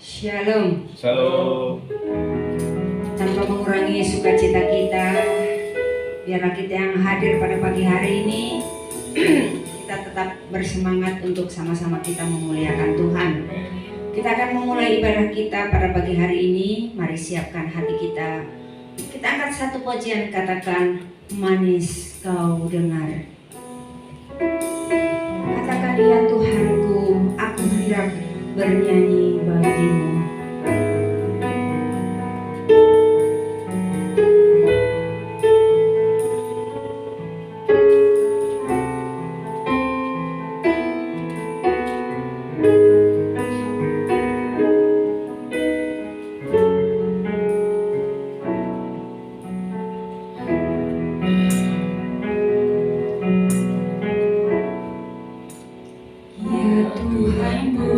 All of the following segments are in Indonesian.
Shalom. Shalom. Tanpa mengurangi sukacita kita, biarlah kita yang hadir pada pagi hari ini kita tetap bersemangat untuk sama-sama kita memuliakan Tuhan. Kita akan memulai ibadah kita pada pagi hari ini. Mari siapkan hati kita. Kita angkat satu pujian, katakan, manis kau dengar. Katakan, ya Tuhanku, aku hendak bernyanyi bagimu. Ya Tuhanku,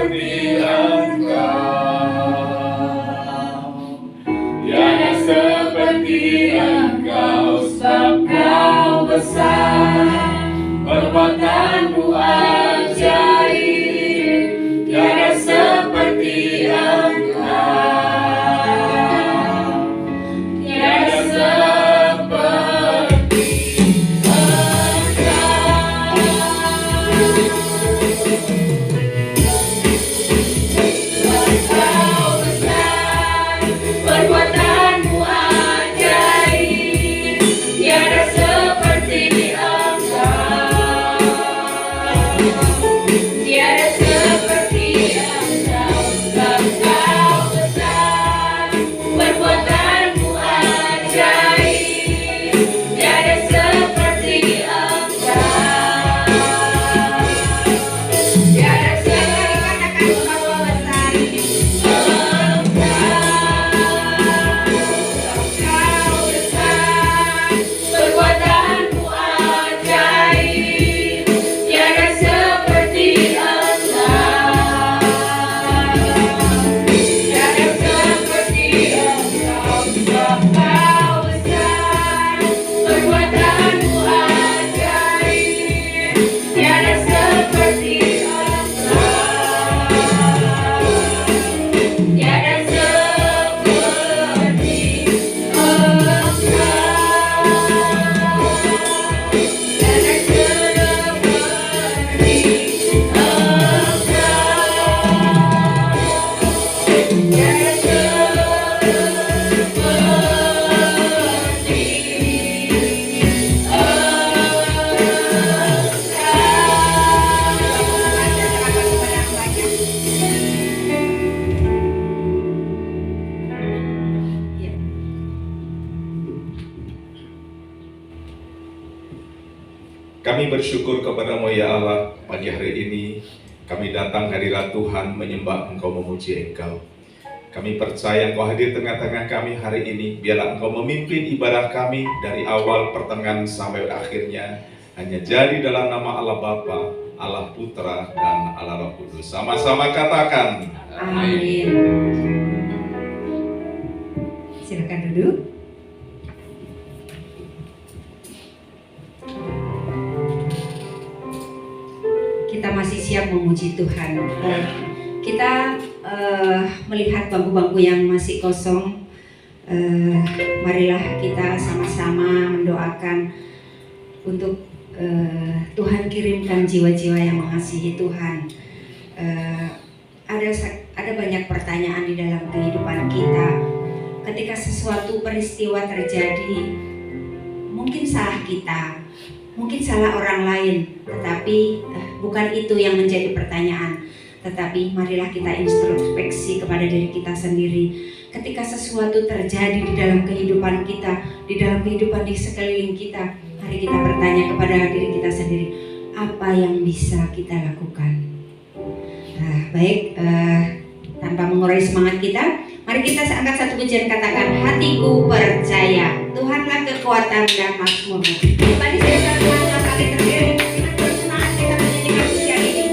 seperti Engkau, tiada seperti Engkau, sebab Kau besar, perbuatanmu ajaib, tiada seperti Engkau, tiada seperti perbuatanmu ajaib, tiada seperti Engkau, tiada seperti Engkau, sebab Kau besar, perbuatanmu ajaib, tiada seperti Engkau, tiada seperti perbuatanmu ajaib, tiada seperti Engkau, tiada seperti Engkau, sebab Kau besar, perbuatanmu ajaib, tiada seperti Engkau, tiada seperti Kami bersyukur kepada-Mu ya Allah, pagi hari ini kami datang hadirat Tuhan menyembah Engkau, memuji Engkau. Kami percaya Engkau hadir tengah-tengah kami hari ini. Biarlah Engkau memimpin ibadah kami dari awal, pertengahan sampai akhirnya. Hanya jadi dalam nama Allah Bapa, Allah Putra, dan Allah Roh Kudus. Sama-sama katakan Amin. Silakan duduk. Kita masih siap memuji Tuhan. Kita melihat bangku-bangku yang masih kosong. Marilah kita sama-sama mendoakan untuk Tuhan kirimkan jiwa-jiwa yang mengasihi Tuhan. Ada banyak pertanyaan di dalam kehidupan kita. Ketika sesuatu peristiwa terjadi, mungkin salah kita, mungkin salah orang lain, tetapi bukan itu yang menjadi pertanyaan. Tetapi marilah kita introspeksi kepada diri kita sendiri. Ketika sesuatu terjadi di dalam kehidupan kita, di dalam kehidupan di sekeliling kita, mari kita bertanya kepada diri kita sendiri, apa yang bisa kita lakukan? Baik, tanpa mengurangi semangat kita, mari kita angkat satu pujian, katakan, hatiku percaya Tuhanlah kekuatan dan mazmurmu. Mari saya sama kali terdiri, kita bersemangat, kita menyanyikan pujian ini.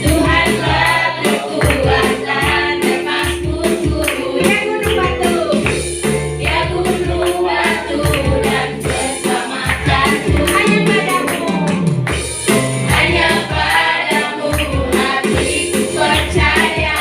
Tuhanlah kekuatan dan mazmurku. Ya gunung batu, ya gunung batu dan keselamatanku. Hanya padamu, hanya padamu hatiku percaya.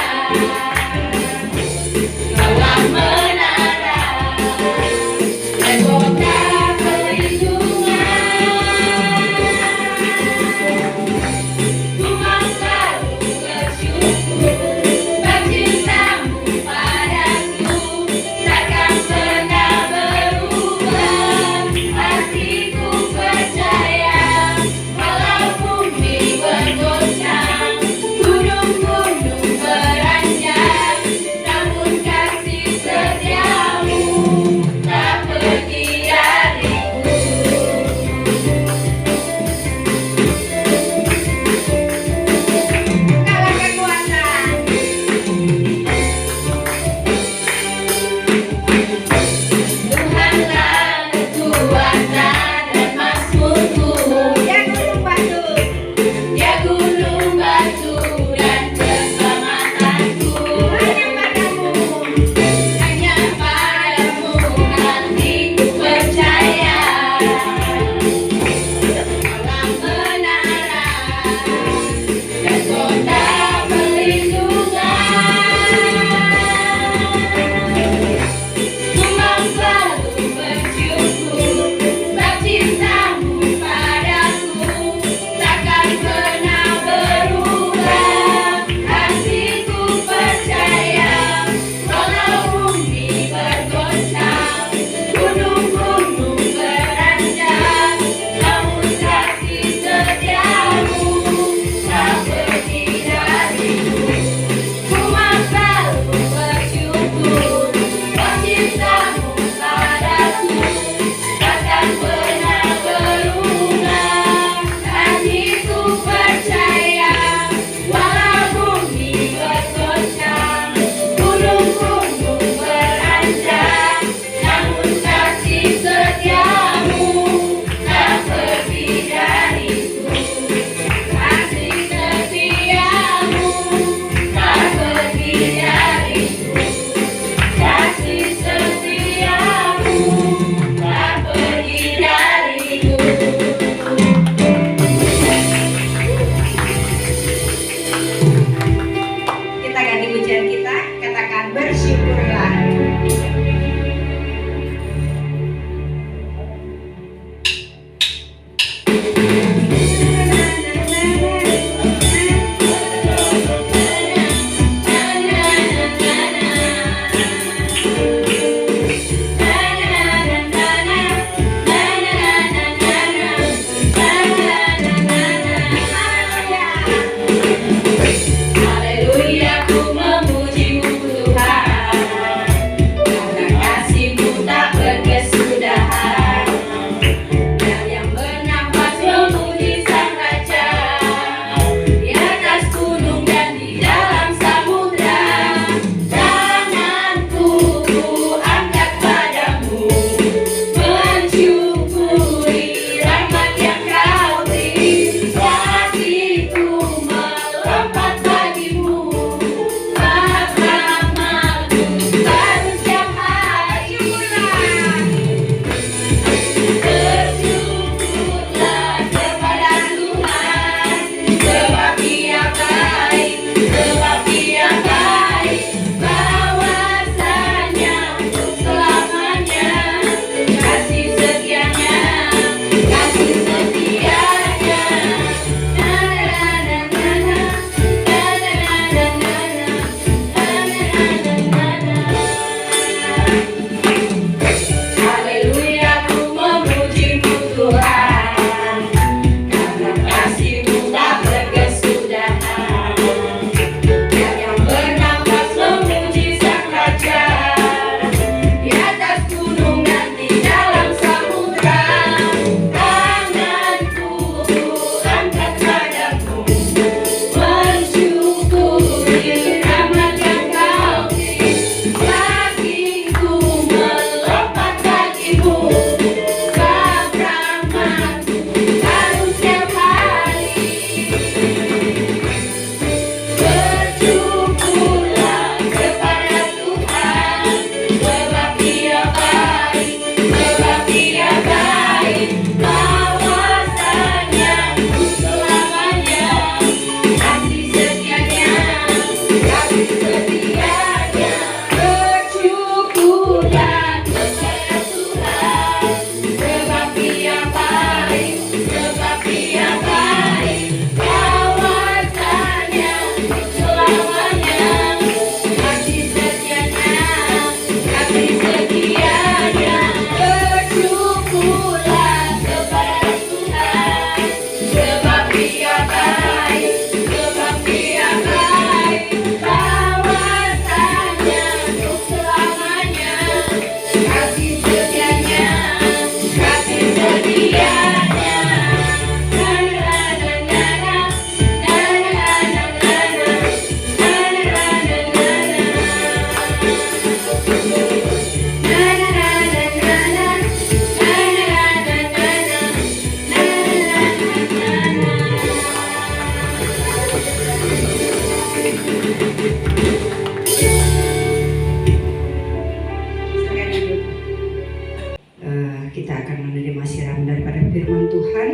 kita akan menerima siram daripada firman Tuhan.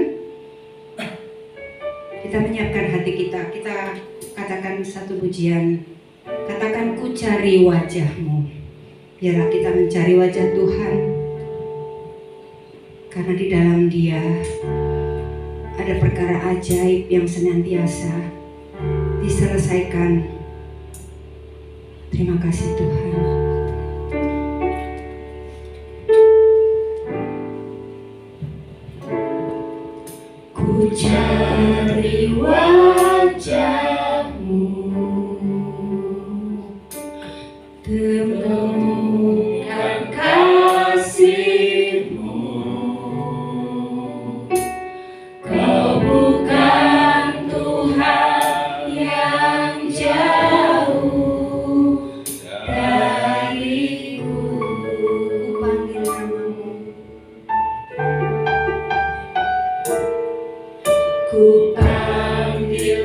Kita menyiapkan hati kita, kita katakan satu pujian. Katakan, ku cari wajah-Mu. Biarlah kita mencari wajah Tuhan. Karena di dalam Dia ada perkara ajaib yang senantiasa diselesaikan. Terima kasih Tuhan. Ku cari wajah-Mu, temukan kasih-Mu. Kau bukan Tuhan yang jauh dariku. Ku panggil nama-Mu, ku panggil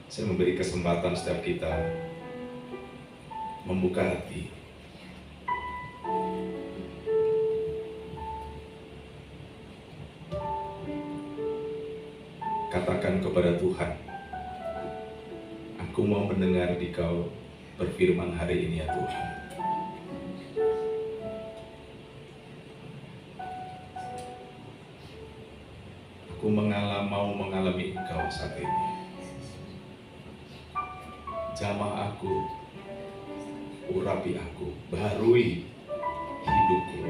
saya memberi kesempatan setiap kita membuka hati. Katakan kepada Tuhan, aku mau mendengar Dikau berfirman hari ini ya Tuhan. Aku mau mengalami Engkau saat ini. Jamah aku, urapi aku, baharui hidupku.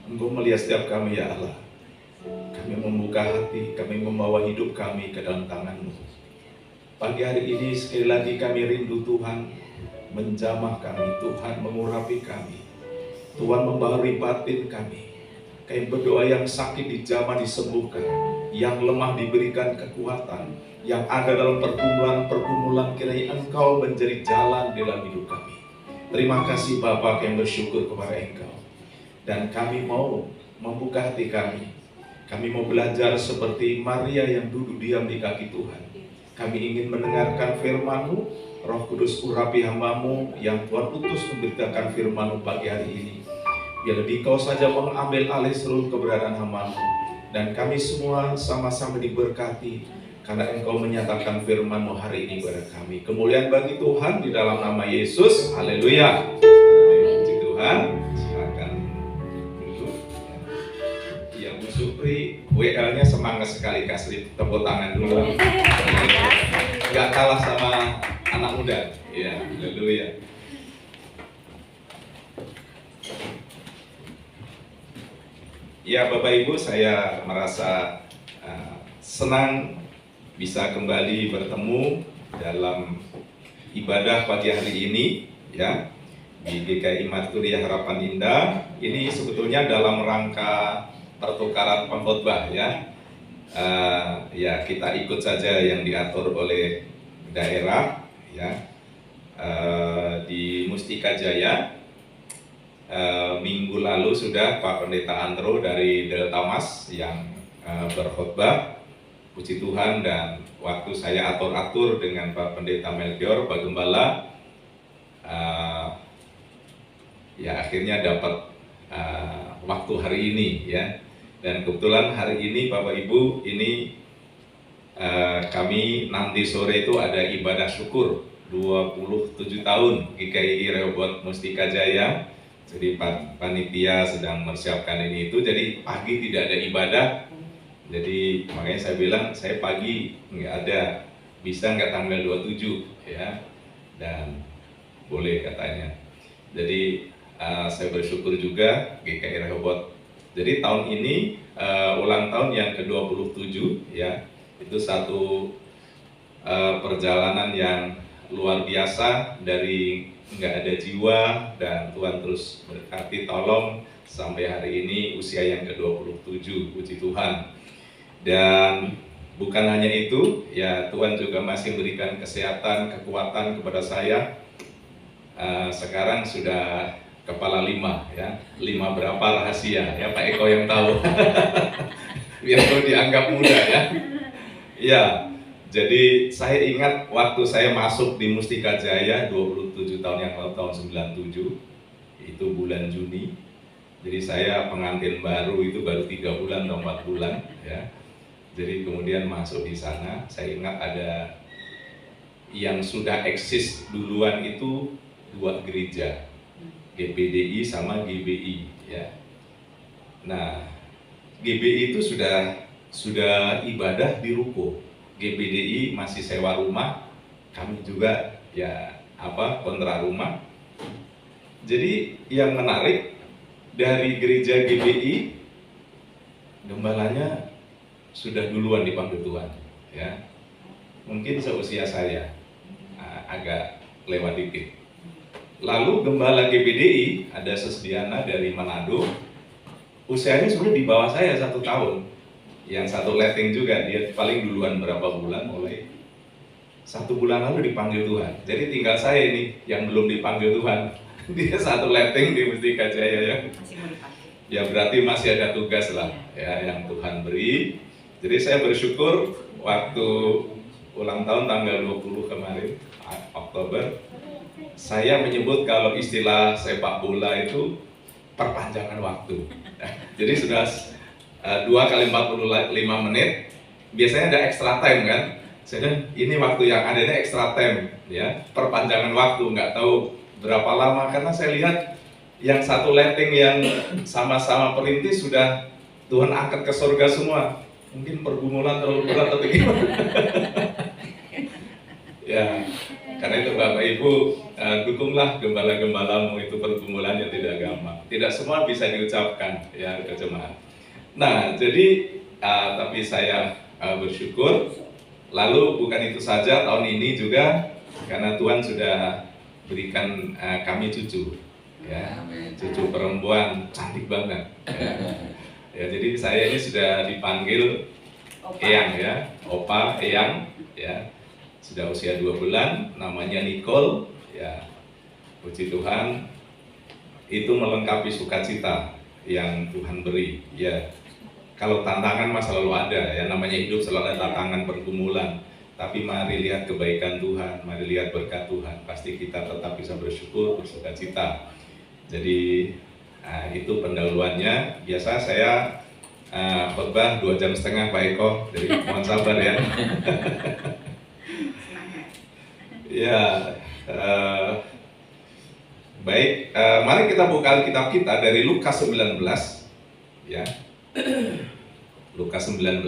Engkau melihat setiap kami ya Allah. Kami membuka hati, kami membawa hidup kami ke dalam tangan-Mu. Pagi hari ini sekali lagi kami rindu Tuhan menjamah kami, Tuhan mengurapi kami, Tuhan membaharui batin kami. Kami berdoa yang sakit dijamah disembuhkan, yang lemah diberikan kekuatan, yang ada dalam pergumulan kiranya Engkau menjadi jalan dalam hidup kami. Terima kasih Bapa, kami bersyukur kepada Engkau. Dan kami mau membuka hati kami. Kami mau belajar seperti Maria yang duduk diam di kaki Tuhan. Kami ingin mendengarkan firman-Mu. Roh Kudus urapi hamba-Mu yang Tuhan utus memberitakan firman-Mu pagi hari ini. Biar Dikau saja mengambil alih seluruh keberadaan hamba-Mu. Dan kami semua sama-sama diberkati karena Engkau menyatakan firman-Mu hari ini kepada kami. Kemuliaan bagi Tuhan di dalam nama Yesus. Haleluya. Puji Tuhan. Supri, WL-nya semangat sekali, kasih tepuk tangan dulu. Gak kalah sama anak muda. Ya, haleluya. Ya, Bapak Ibu, saya merasa senang bisa kembali bertemu dalam ibadah pagi hari ini, ya, di GKI Maturiah Harapan Indah. Ini sebetulnya dalam rangka pertukaran pengkhotbah ya. Ya kita ikut saja yang diatur oleh daerah ya. Di Mustika Jaya minggu lalu sudah Pak Pendeta Andro dari Delta Mas yang berkhotbah. Puji Tuhan, dan waktu saya atur-atur dengan Pak Pendeta Melchior, Pak Gembala, ya akhirnya dapat waktu hari ini ya. Dan kebetulan hari ini Bapak Ibu, ini kami nanti sore itu ada ibadah syukur 27 tahun GKI Rehoboth Mustika Jaya. Jadi panitia sedang mempersiapkan ini itu, jadi pagi tidak ada ibadah. Jadi makanya saya bilang saya pagi nggak ada, bisa nggak tanggal 27 ya, dan boleh katanya. Jadi saya bersyukur juga GKI Rehoboth. Jadi tahun ini ulang tahun yang ke-27 ya. Itu satu perjalanan yang luar biasa, dari nggak ada jiwa dan Tuhan terus berkati tolong sampai hari ini usia yang ke-27, puji Tuhan. Dan bukan hanya itu ya, Tuhan juga masih memberikan kesehatan, kekuatan kepada saya. Sekarang sudah kepala 5 ya, 5 berapa rahasia ya, Pak Eko yang tahu. Biar lo dianggap muda ya. Ya, jadi saya ingat waktu saya masuk di Mustika Jaya 27 tahun yang lalu, tahun 97, itu bulan Juni. Jadi saya pengantin baru itu baru 3 bulan atau 4 bulan ya. Jadi kemudian masuk di sana, saya ingat ada yang sudah eksis duluan itu 2 gereja, GPDI sama GBI ya. Nah, GBI itu sudah ibadah di ruko. GPDI masih sewa rumah, kami juga ya kontrak rumah. Jadi yang menarik, dari gereja GBI gembalanya sudah duluan dipanggil Tuhan ya. Mungkin seusia saya, agak lewat dikit. Lalu gembala GBDI ada Sesdiana dari Manado, usianya sebenarnya di bawah saya 1 tahun. Yang satu letting juga, dia paling duluan berapa bulan, mulai 1 bulan lalu dipanggil Tuhan. Jadi tinggal saya ini yang belum dipanggil Tuhan. Dia 1 letting di Mustika Jaya ya. Masih mau dipakai. Ya berarti masih ada tugas lah ya yang Tuhan beri. Jadi saya bersyukur waktu ulang tahun tanggal 20 kemarin, Oktober, saya menyebut kalau istilah sepak bola itu perpanjangan waktu. Jadi sudah 2 kali 45 menit, biasanya ada extra time kan. Jadi ini waktu yang ada ini extra time ya, perpanjangan waktu, nggak tahu berapa lama karena saya lihat yang 1 letting yang sama-sama perintis sudah Tuhan angkat ke surga semua. Mungkin pergumulan terlalu berat atau gimana. Ya, karena itu Bapak Ibu dukunglah gembala-gembalamu, itu pergumulannya tidak gampang. Tidak semua bisa diucapkan ya ke jemaat. Nah, jadi tapi saya bersyukur. Lalu bukan itu saja, tahun ini juga karena Tuhan sudah berikan kami cucu, ya, cucu perempuan cantik banget. Ya, jadi saya ini sudah dipanggil Eyang ya, Opa, Eyang, ya, sudah usia 2 bulan, namanya Nicole, ya, puji Tuhan, itu melengkapi sukacita yang Tuhan beri, ya. Kalau tantangan mah selalu ada, ya, namanya hidup selalu ada tantangan, pergumulan. Tapi mari lihat kebaikan Tuhan, mari lihat berkat Tuhan, pasti kita tetap bisa bersyukur, bersukacita. Jadi itu pendahuluannya. Biasa saya khotbah 2,5 jam Pak Eko, jadi mohon sabar ya. Ya, baik. Mari kita buka Alkitab kita dari Lukas 19, ya. Lukas 19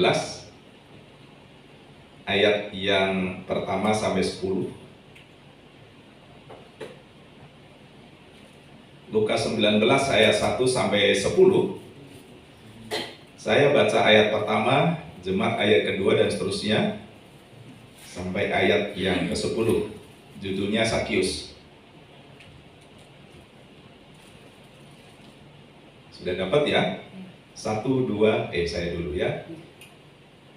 ayat yang pertama sampai 10. Lukas 19 ayat 1 sampai 10. Saya baca ayat pertama, jemaat ayat kedua dan seterusnya sampai ayat yang ke-10. Judulnya Sakius. Sudah dapat ya? 1, 2, saya dulu ya.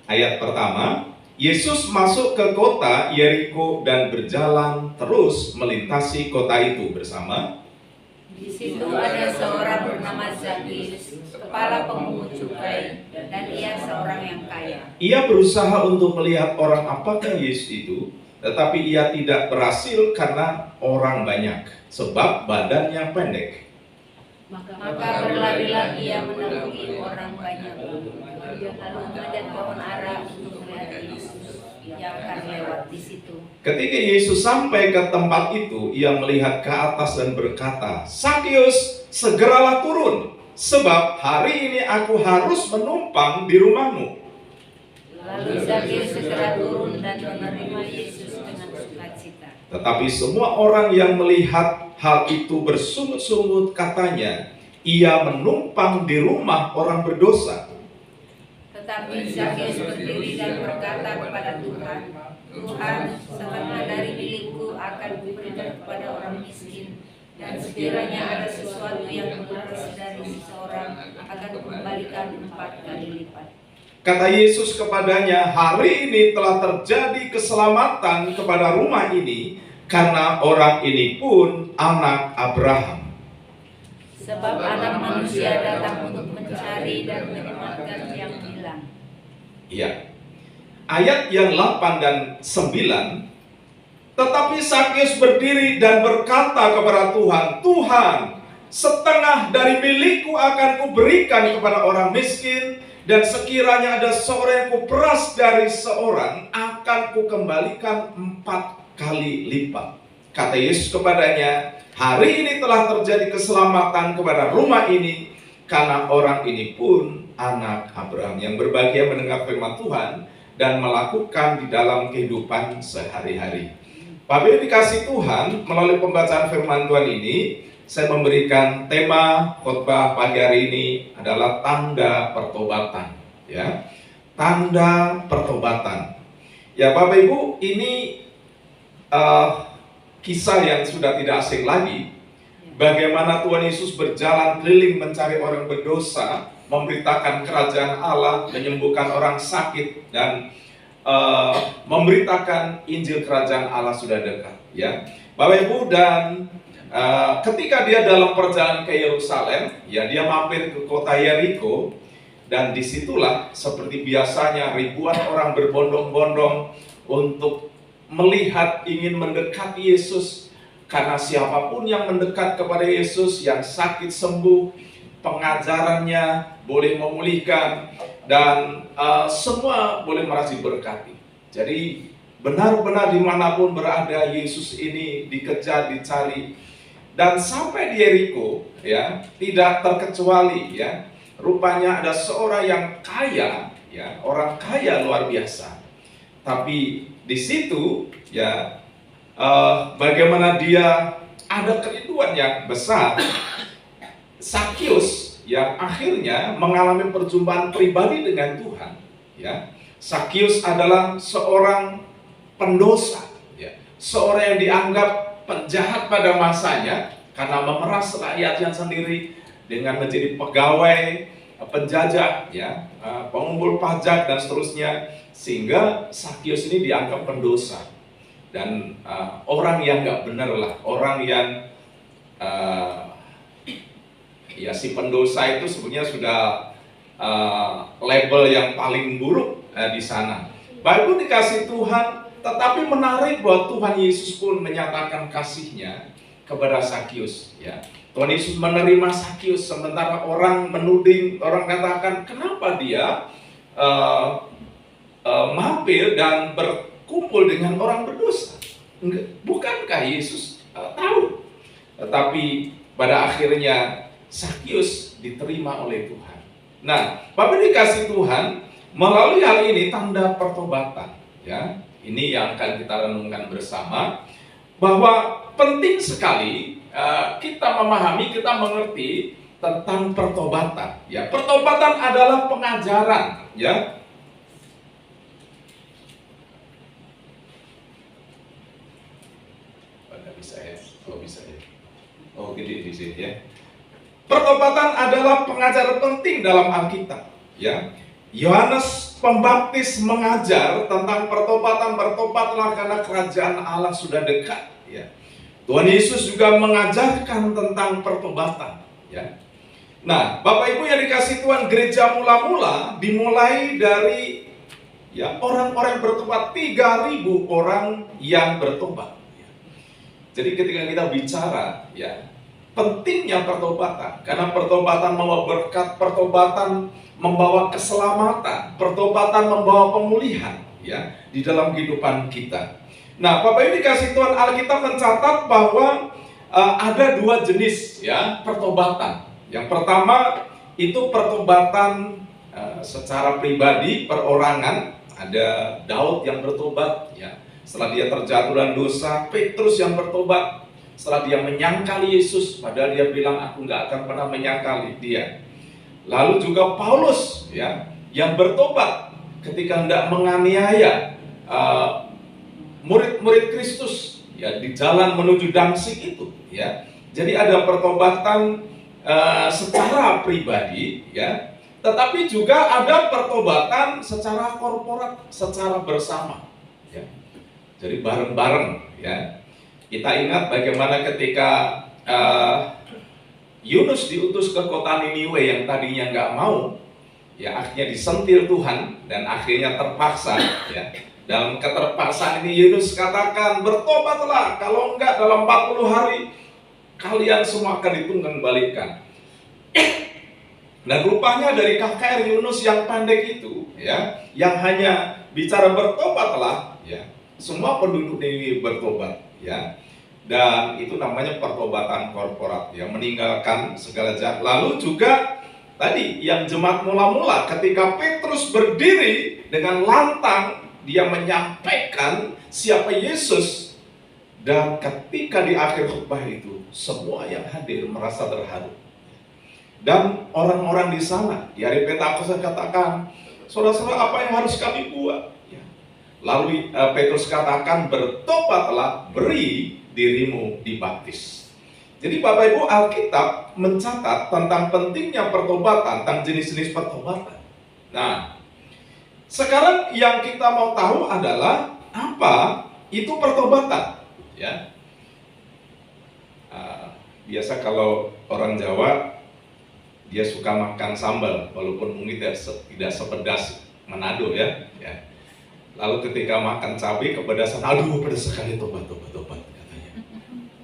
Ayat pertama, Yesus masuk ke kota Yeriko dan berjalan terus melintasi kota itu bersama. Di situ ada seorang bernama Zakius, kepala pemungut cukai, dan ia seorang yang kaya. Ia berusaha untuk melihat orang apakah Yesus itu, tetapi ia tidak berhasil karena orang banyak, sebab badannya pendek. Maka berlarilah ia menemui orang banyak, lalu menghadap pohon ara untuk melihat Yesus yang akan lewat di situ. Ketika Yesus sampai ke tempat itu, ia melihat ke atas dan berkata, "Sakius, segeralah turun, sebab hari ini aku harus menumpang di rumahmu." Lalu Zakius segera turun dan menerima Yesus dengan sukacita. Tetapi semua orang yang melihat hal itu bersungut-sungut katanya, ia menumpang di rumah orang berdosa. Tetapi Zakius berdiri dan berkata kepada Tuhan, "Tuhan, setengah dari milikku akan kuberikan kepada orang miskin, dan sekiranya ada sesuatu yang kurang dari seseorang, akan kukembalikan 4 kali lipat." Kata Yesus kepadanya, "Hari ini telah terjadi keselamatan kepada rumah ini, karena orang ini pun anak Abraham. Sebab anak manusia datang untuk mencari dan menyelamatkan yang hilang." Ya. Ayat yang 8 dan 9. Tetapi Sakius berdiri dan berkata kepada Tuhan, "Tuhan, setengah dari milikku akan kuberikan kepada orang miskin, dan sekiranya ada seorang yang kuperas dari seorang, akan kukembalikan 4 kali lipat." Kata Yesus kepadanya, "Hari ini telah terjadi keselamatan kepada rumah ini, karena orang ini pun anak Abraham." Yang berbahagia mendengar firman Tuhan dan melakukan di dalam kehidupan sehari-hari. Bapak dikasih Tuhan, melalui pembacaan firman Tuhan ini, saya memberikan tema khotbah pagi hari ini adalah tanda pertobatan. Ya, tanda pertobatan. Ya Bapak Ibu, ini kisah yang sudah tidak asing lagi. Bagaimana Tuhan Yesus berjalan keliling mencari orang berdosa, memberitakan kerajaan Allah, menyembuhkan orang sakit, dan memberitakan Injil kerajaan Allah sudah dekat. Ya, Bapak Ibu, dan ketika dia dalam perjalanan ke Yerusalem, ya dia mampir ke kota Yeriko, dan disitulah seperti biasanya ribuan orang berbondong-bondong untuk melihat, ingin mendekati Yesus, karena siapapun yang mendekat kepada Yesus, yang sakit sembuh, pengajarannya boleh memulihkan, dan semua boleh merasa diberkati. Jadi benar-benar dimanapun berada, Yesus ini dikejar, dicari. Dan sampai di Yeriko, ya, tidak terkecuali, ya, rupanya ada seorang yang kaya, ya, orang kaya luar biasa. Tapi di situ, ya, bagaimana dia ada kerinduan yang besar. Sakius yang akhirnya mengalami perjumpaan pribadi dengan Tuhan. Ya, Sakius adalah seorang pendosa, ya, seorang yang dianggap penjahat pada masanya karena memeras rakyatnya sendiri dengan menjadi pegawai, penjajah, ya, pengumpul pajak dan seterusnya, sehingga Sakius ini dianggap pendosa dan orang yang nggak benar lah, orang yang ya si pendosa itu sebenarnya sudah label yang paling buruk di sana. Baru dikasih Tuhan, tetapi menarik bahwa Tuhan Yesus pun menyatakan kasih-Nya kepada Sakius. Ya, Tuhan Yesus menerima Sakius, sementara orang menuding, orang katakan kenapa dia mampir dan berkumpul dengan orang berdosa. Bukankah Yesus tahu? Tetapi pada akhirnya Sakius diterima oleh Tuhan. Nah, Bapak dikasih Tuhan, melalui hal ini tanda pertobatan, ya. Ini yang akan kita renungkan bersama, bahwa penting sekali kita memahami, kita mengerti tentang pertobatan. Ya, pertobatan adalah pengajaran, ya. Nggak bisa ya? Oh bisa ya? Oh gede di sini ya. Pertobatan adalah pengajaran penting dalam Alkitab. Ya, Yohanes Pembaptis mengajar tentang pertobatan. Bertobatlah karena kerajaan Allah sudah dekat. Ya, Tuhan Yesus juga mengajarkan tentang pertobatan. Ya, nah, Bapak Ibu yang dikasih Tuhan, gereja mula-mula dimulai dari ya orang-orang yang bertobat, 3.000 orang yang bertobat. Ya. Jadi ketika kita bicara, ya, pentingnya pertobatan, karena pertobatan membawa berkat, pertobatan membawa keselamatan, pertobatan membawa pemulihan, ya, di dalam kehidupan kita. Nah, Bapak Ibu dikasih Tuhan, Alkitab mencatat bahwa ada 2 jenis, ya, pertobatan. Yang pertama itu pertobatan secara pribadi, perorangan. Ada Daud yang bertobat, ya, setelah dia terjatuh dalam dosa. Petrus yang bertobat setelah dia menyangkali Yesus, padahal dia bilang aku nggak akan pernah menyangkali dia. Lalu juga Paulus, ya, yang bertobat ketika hendak menganiaya murid-murid Kristus, ya, di jalan menuju Damsyik itu, ya. Jadi ada pertobatan secara pribadi, ya, tetapi juga ada pertobatan secara korporat, secara bersama, ya. Jadi bareng-bareng, ya. Kita ingat bagaimana ketika Yunus diutus ke kota Niniwe yang tadinya nggak mau, ya, akhirnya disentil Tuhan dan akhirnya terpaksa, ya. Dalam keterpaksaan ini Yunus katakan, bertobatlah, kalau enggak dalam 40 hari kalian semua akan ditunggang-balikan. Dan rupanya dari KKR Yunus yang pendek itu, ya, yang hanya bicara bertobatlah, ya, semua penduduk ini bertobat, ya. Dan itu namanya pertobatan korporat, yang meninggalkan segala jahat. Lalu juga tadi yang jemaat mula-mula, ketika Petrus berdiri dengan lantang, dia menyampaikan siapa Yesus. Dan ketika di akhir khutbah itu, semua yang hadir merasa terharu. Dan orang-orang di sana di hari Pentakosta katakan, saudara-saudara, apa yang harus kami buat? Ya. Lalu Petrus katakan, bertobatlah, beri dirimu dibaptis. Jadi Bapak Ibu, Alkitab mencatat tentang pentingnya pertobatan, tentang jenis-jenis pertobatan. Nah, sekarang yang kita mau tahu adalah apa itu pertobatan, ya. Biasa kalau orang Jawa dia suka makan sambal, walaupun mungkin tidak sepedas Manado, ya. Lalu ketika makan cabai kepedasan, aduh pedas sekali, tobat katanya.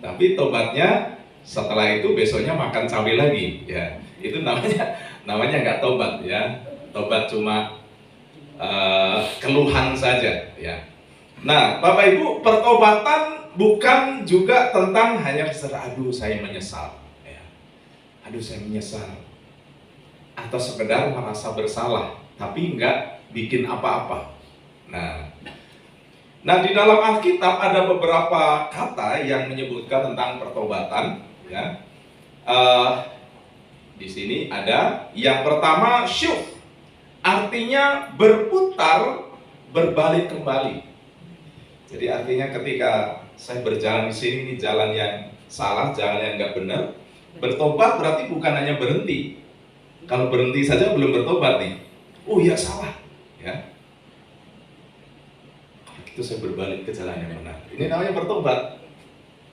Tapi tobatnya setelah itu besoknya makan cabai lagi, ya. Itu namanya nggak tobat, ya. Tobat cuma keluhan saja, ya. Nah, Bapak Ibu, pertobatan bukan juga tentang hanya sekedar aduh saya menyesal, ya. Aduh saya menyesal, atau sekedar merasa bersalah tapi nggak bikin apa-apa. Nah, di dalam Alkitab ada beberapa kata yang menyebutkan tentang pertobatan, ya. Di sini ada yang pertama, syuf, artinya berputar, berbalik kembali. Jadi artinya ketika saya berjalan di sini, ini jalan yang salah, jalan yang nggak benar. Bertobat berarti bukan hanya berhenti. Kalau berhenti saja belum bertobat nih. Oh ya salah, ya. Itu saya berbalik ke jalan yang benar. Ini namanya bertobat.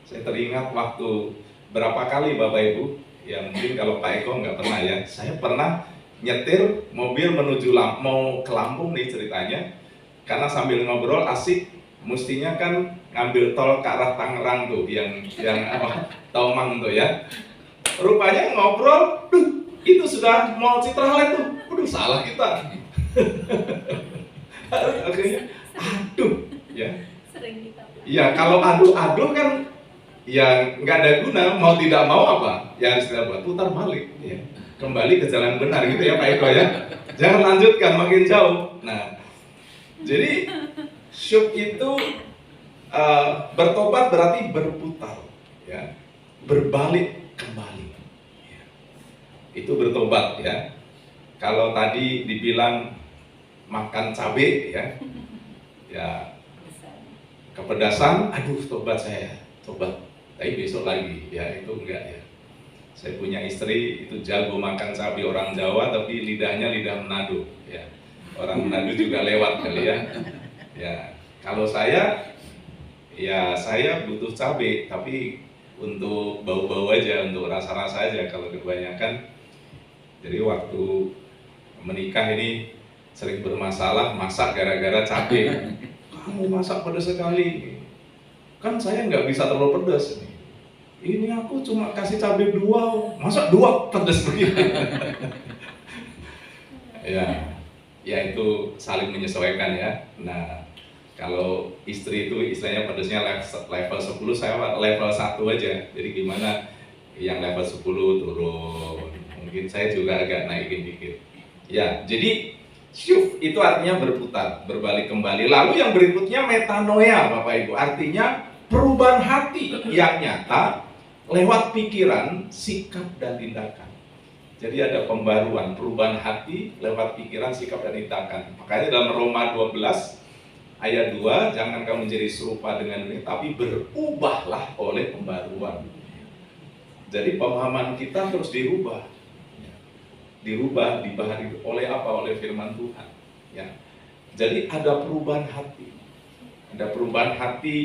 Saya teringat waktu berapa kali Bapak Ibu, ya mungkin kalau Pak Eko nggak pernah, ya. Saya pernah nyetir mobil menuju mau ke Lampung nih ceritanya. Karena sambil ngobrol asik, mestinya kan ngambil tol ke arah Tangerang tuh, yang apa, Tomang tuh, ya. Rupanya ngobrol, itu sudah mau Citraland tuh, udah salah kita. Akhirnya, aduh, ya. Ya kalau aduh kan, ya nggak ada guna. Mau tidak mau apa? Ya harus kita buat, putar balik, ya. Kembali ke jalan benar gitu ya Pak Eko, ya. Jangan lanjutkan makin jauh. Nah, jadi syuk itu bertobat berarti berputar, ya, berbalik kembali. Itu bertobat, ya. Kalau tadi dibilang makan cabai, ya kepedasan, aduh tobat saya, tobat. Tapi besok lagi, ya itu enggak, ya. Saya punya istri itu jago makan cabai, orang Jawa tapi lidahnya lidah Manado, ya. Orang Manado juga lewat kali, ya. Ya kalau saya, ya saya butuh cabai tapi untuk bau-bau aja, untuk rasa-rasa aja. Kalau kebanyakan. Jadi waktu menikah ini sering bermasalah, masak gara-gara cabai. Kamu masak pedas sekali, kan saya nggak bisa terlalu pedas nih. Ini aku cuma kasih cabai 2, masa 2 pedas begini? ya itu saling menyesuaikan, ya. Nah, kalau istri itu istilahnya pedasnya level 10, saya level 1 aja. Jadi gimana yang level 10 turun? Mungkin saya juga agak naikin dikit. Ya, jadi syuf itu artinya berputar, berbalik kembali. Lalu yang berikutnya metanoia, Bapak Ibu, artinya perubahan hati yang nyata lewat pikiran, sikap dan tindakan. Jadi ada pembaruan, perubahan hati lewat pikiran, sikap dan tindakan. Makanya dalam Roma 12 ayat 2, jangan kamu menjadi serupa dengan ini, tapi berubahlah oleh pembaruan. Jadi pemahaman kita terus dirubah, dibahari oleh apa? Oleh firman Tuhan, ya. Jadi ada perubahan hati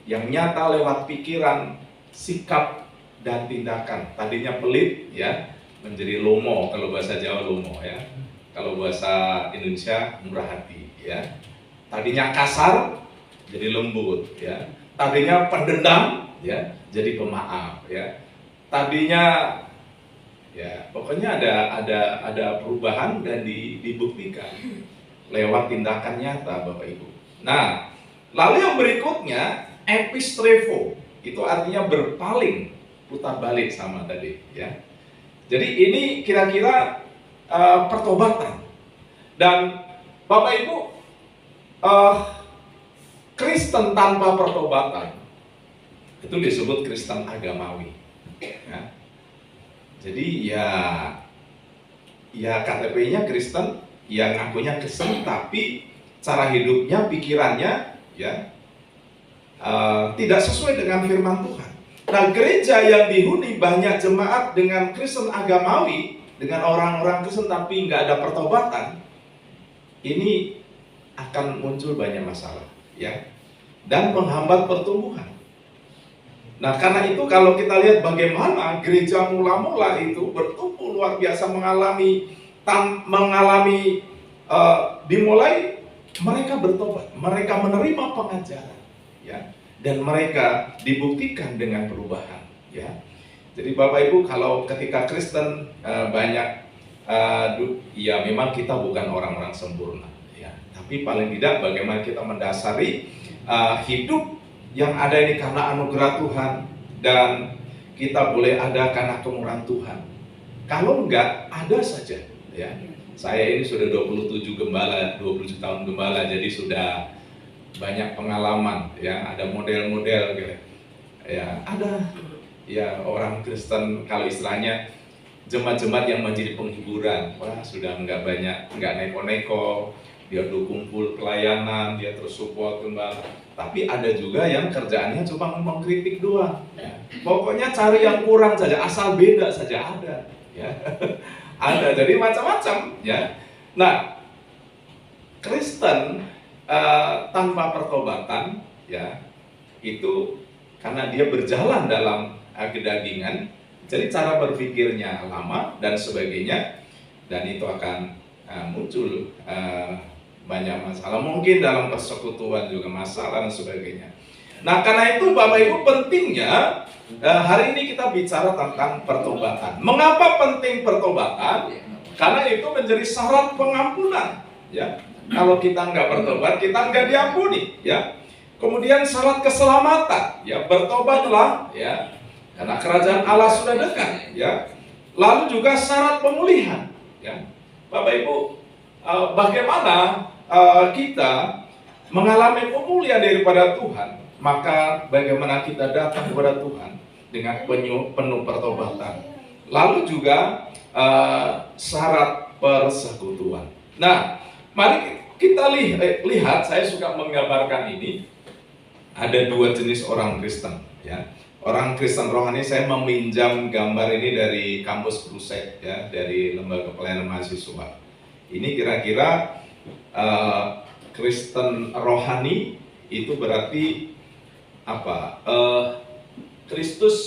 yang nyata lewat pikiran, sikap dan tindakan. Tadinya pelit, ya, menjadi lomo. Kalau bahasa Jawa lomo, ya. Kalau bahasa Indonesia murah hati, ya. Tadinya kasar jadi lembut, ya. Tadinya pendendam, ya, jadi pemaaf, ya. Tadinya, ya, pokoknya ada perubahan dan dibuktikan lewat tindakan nyata, Bapak Ibu. Nah, lalu yang berikutnya epistrevo, itu artinya berpaling, putar balik sama tadi, ya. Jadi ini kira-kira pertobatan. Dan Bapak Ibu, Kristen tanpa pertobatan itu disebut Kristen agamawi, ya. Jadi ya KTP-nya Kristen, yang ngakunya Kristen, tapi cara hidupnya, pikirannya, ya tidak sesuai dengan firman Tuhan. Nah, gereja yang dihuni banyak jemaat dengan Kristen agamawi, dengan orang-orang Kristen tapi nggak ada pertobatan, ini akan muncul banyak masalah, ya, dan menghambat pertumbuhan. Nah, karena itu kalau kita lihat bagaimana gereja mula-mula itu bertumbuh luar biasa, dimulai mereka bertobat, mereka menerima pengajaran, ya, dan mereka dibuktikan dengan perubahan, ya. Jadi Bapak Ibu, kalau ketika Kristen ya memang kita bukan orang-orang sempurna, ya, tapi paling tidak bagaimana kita mendasari hidup yang ada ini karena anugerah Tuhan, dan kita boleh ada karena kemurahan Tuhan. Kalau enggak, ada saja, ya. Saya ini sudah 27 tahun gembala, jadi sudah banyak pengalaman, ya. Ada model-model gitu. Ya, ada ya orang Kristen, kalau istilahnya jemaat-jemaat yang menjadi penghiburan. Wah, sudah enggak neko-neko, dia kumpul pelayanan, dia terus support gembala. Tapi ada juga yang kerjaannya cuma mengkritik doang, ya. Pokoknya cari yang kurang saja, asal beda saja ada, ya. Ada, jadi macam-macam, ya. Nah, Kristen tanpa pertobatan, ya, itu karena dia berjalan dalam kedagingan, jadi cara berpikirnya lama dan sebagainya, dan itu akan muncul banyak masalah, mungkin dalam persekutuan juga masalah dan sebagainya. Nah, karena itu Bapak Ibu, pentingnya hari ini kita bicara tentang pertobatan. Mengapa penting pertobatan? Karena itu menjadi syarat pengampunan, ya. Kalau kita nggak bertobat, kita nggak diampuni, ya. Kemudian syarat keselamatan, ya, bertobatlah, ya, karena kerajaan Allah sudah dekat, ya. Lalu juga syarat pemulihan, ya. Bapak Ibu, bagaimana kita mengalami pemulihan daripada Tuhan, maka bagaimana kita datang kepada Tuhan dengan penuh pertobatan. Lalu juga syarat persekutuan. Nah, mari kita lihat, saya suka menggambarkan ini. Ada dua jenis orang Kristen, ya. Orang Kristen rohani, saya meminjam gambar ini dari kampus Krusek, ya, dari lembaga pelayanan mahasiswa. Ini kira-kira Kristen rohani itu berarti apa? Kristus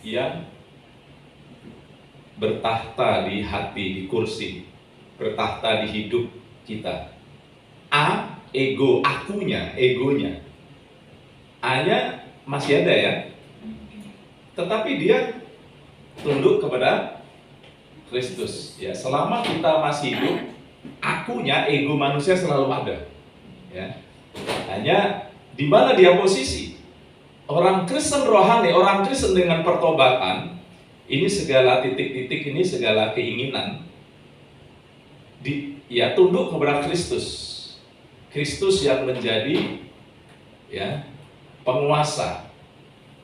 yang bertahta di hati, di kursi, bertahta di hidup kita. A, ego, akunya, egonya. A-nya masih ada, ya, tetapi dia tunduk kepada Kristus, ya. Selama kita masih hidup, akunya, ego manusia selalu ada, ya. Hanya di mana dia posisi. Orang Kristen rohani, orang Kristen dengan pertobatan, ini segala titik-titik, ini segala keinginan, ya, tunduk kepada Kristus. Kristus yang menjadi, ya, penguasa.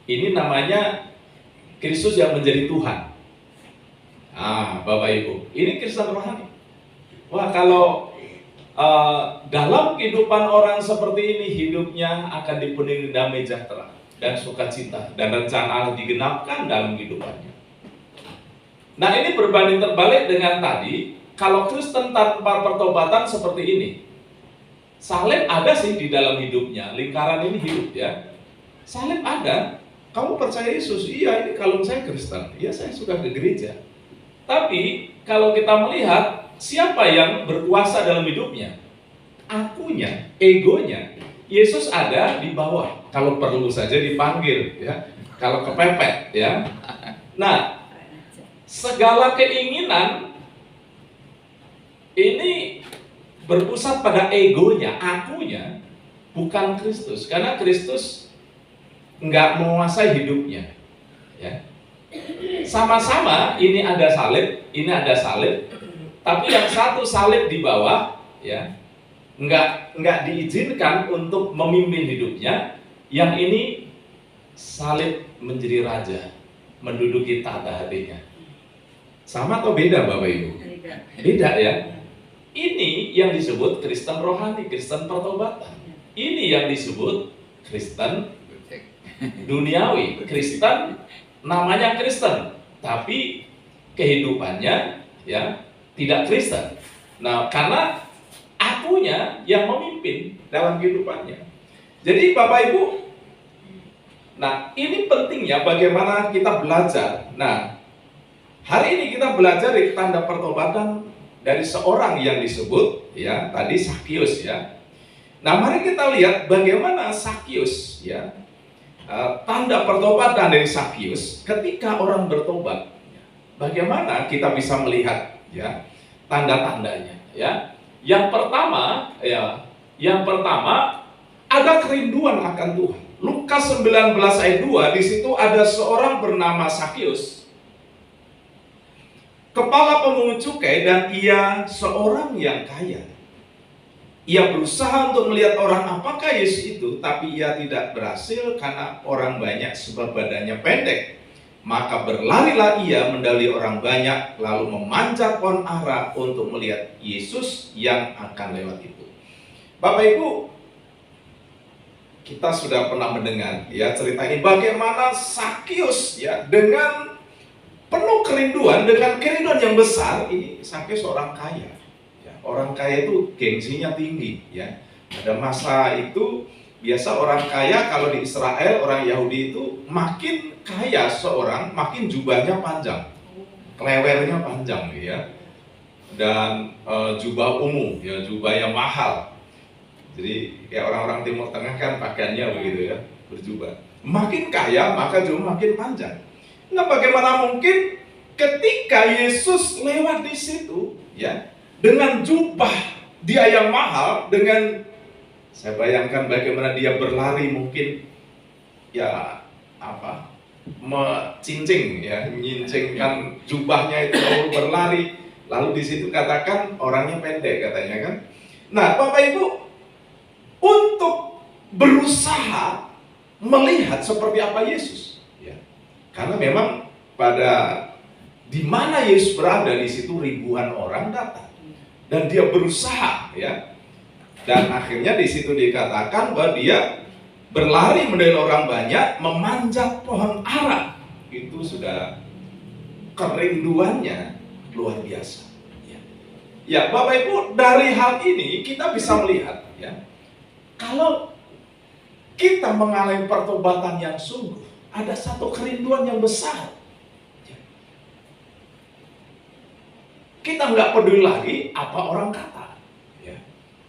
Ini namanya Kristus yang menjadi Tuhan. Bapak Ibu, ini Kristen rohani. Wah, kalau dalam kehidupan orang seperti ini, hidupnya akan dipenuhi damai sejahtera dan sukacita, dan rencana Allah digenapkan dalam kehidupannya. Nah, ini berbanding terbalik dengan tadi. Kalau Kristen tanpa pertobatan seperti ini, salib ada sih di dalam hidupnya, lingkaran ini hidup, ya. Salib ada. Kamu percaya Yesus? Iya, ini kalau saya Kristen. Iya, saya suka ke gereja. Tapi kalau kita melihat siapa yang berkuasa dalam hidupnya, akunya, egonya. Yesus ada di bawah. Kalau perlu saja dipanggil, ya. Kalau kepepet, ya. Nah, segala keinginan ini berpusat pada egonya, akunya, bukan Kristus. Karena Kristus nggak menguasai hidupnya, ya. Sama-sama ini ada salib, ini ada salib, tapi yang satu salib di bawah, ya, nggak diizinkan untuk memimpin hidupnya. Yang ini salib menjadi raja, menduduki tahta hatinya. Sama atau beda, Bapak Ibu? Beda, ya. Ini yang disebut Kristen rohani, Kristen pertobatan. Ini yang disebut Kristen duniawi, Kristen namanya Kristen, tapi kehidupannya ya tidak Kristen. Nah, karena akunya yang memimpin dalam kehidupannya. Jadi Bapak Ibu, nah ini pentingnya bagaimana kita belajar. Nah, hari ini kita belajar dari tanda pertobatan dari seorang yang disebut ya tadi Sakius ya. Nah, mari kita lihat bagaimana Sakius ya, tanda pertobatan dari Sakius ketika orang bertobat. Bagaimana kita bisa melihat ya tanda-tandanya ya. Yang pertama ada kerinduan akan Tuhan. Lukas 19 ayat 2, di situ ada seorang bernama Sakius, kepala pemungut cukai, dan ia seorang yang kaya. Ia berusaha untuk melihat orang apakah Yesus itu, tapi ia tidak berhasil karena orang banyak sebab badannya pendek. Maka berlarilah ia mendahului orang banyak, lalu memanjat pohon ara untuk melihat Yesus yang akan lewat itu. Bapak Ibu, kita sudah pernah mendengar ya cerita ini bagaimana Sakius ya dengan penuh kerinduan, dengan kerinduan yang besar. Ini Sakius orang kaya. Ya, orang kaya itu gengsinya tinggi ya. Pada masa itu biasa orang kaya kalau di Israel, orang Yahudi itu makin kaya seorang makin jubahnya panjang, klewernya panjang ya, dan jubah ungu ya, jubah yang mahal. Jadi kayak orang-orang Timur Tengah kan pakaiannya begitu ya, berjubah. Makin kaya maka jubah makin panjang. Nah, bagaimana mungkin ketika Yesus lewat di situ ya dengan jubah dia yang mahal, dengan saya bayangkan bagaimana dia berlari mungkin ya apa mencincing ya, menyincingkan jubahnya itu lalu berlari, lalu di situ katakan orangnya pendek katanya kan. Nah, Bapak Ibu, untuk berusaha melihat seperti apa Yesus ya. Karena memang pada di mana Yesus berada di situ ribuan orang datang dan dia berusaha ya. Dan akhirnya di situ dikatakan bahwa dia berlari mendahului orang banyak, memanjat pohon ara. Itu sudah kerinduannya luar biasa. Ya, Bapak Ibu, dari hal ini kita bisa melihat ya, kalau kita mengalami pertobatan yang sungguh, ada satu kerinduan yang besar. Kita nggak peduli lagi apa orang kata. Ya.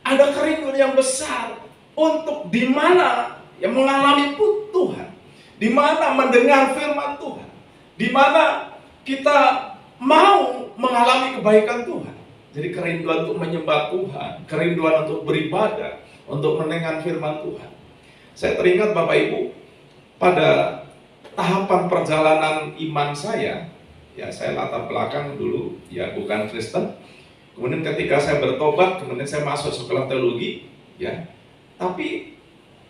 Ada kerinduan yang besar untuk di mana yang mengalami Tuhan, di mana mendengar firman Tuhan, di mana kita mau mengalami kebaikan Tuhan. Jadi kerinduan untuk menyembah Tuhan, kerinduan untuk beribadah, untuk mendengar firman Tuhan. Saya teringat Bapak Ibu, pada tahapan perjalanan iman saya, ya saya latar belakang dulu ya bukan Kristen. Kemudian ketika saya bertobat, kemudian saya masuk sekolah teologi, ya. Tapi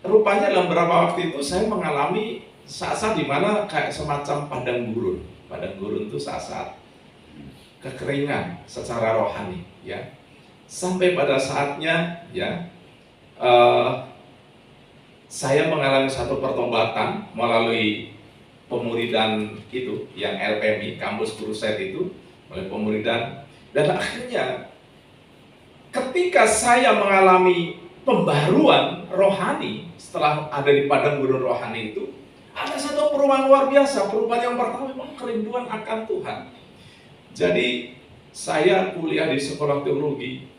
rupanya dalam beberapa waktu itu saya mengalami saat-saat di mana kayak semacam padang gurun. Padang gurun itu saat-saat kekeringan secara rohani, ya. Sampai pada saatnya, ya, saya mengalami satu pertobatan melalui pemuridan itu, yang LPMI, Kampus Kuruset itu, melalui pemuridan. Dan akhirnya ketika saya mengalami pembaruan rohani setelah ada di padang gurun rohani itu, ada satu perubahan luar biasa. Perubahan yang pertama memang kerinduan akan Tuhan. Jadi saya kuliah di sekolah teologi.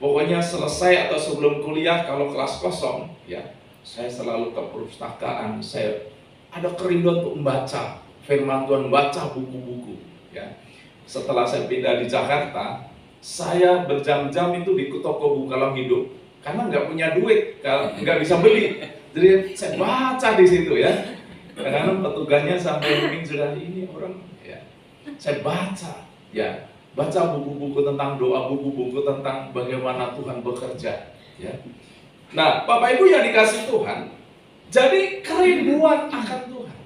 Pokoknya selesai atau sebelum kuliah, kalau kelas kosong, ya saya selalu ke perpustakaan. Saya ada kerinduan untuk membaca firman Tuhan, baca buku-buku. Ya. Setelah saya pindah di Jakarta, saya berjam-jam itu di toko buku kalam hidup karena nggak punya duit, nggak bisa beli. Jadi saya baca di situ ya. Kadang-kadang petugasnya sampai mungkin sudah ini orang, ya. Saya baca, ya, baca buku-buku tentang doa, buku-buku tentang bagaimana Tuhan bekerja. Ya. Nah, Bapak Ibu yang dikasih Tuhan, jadi kerinduan akan Tuhan.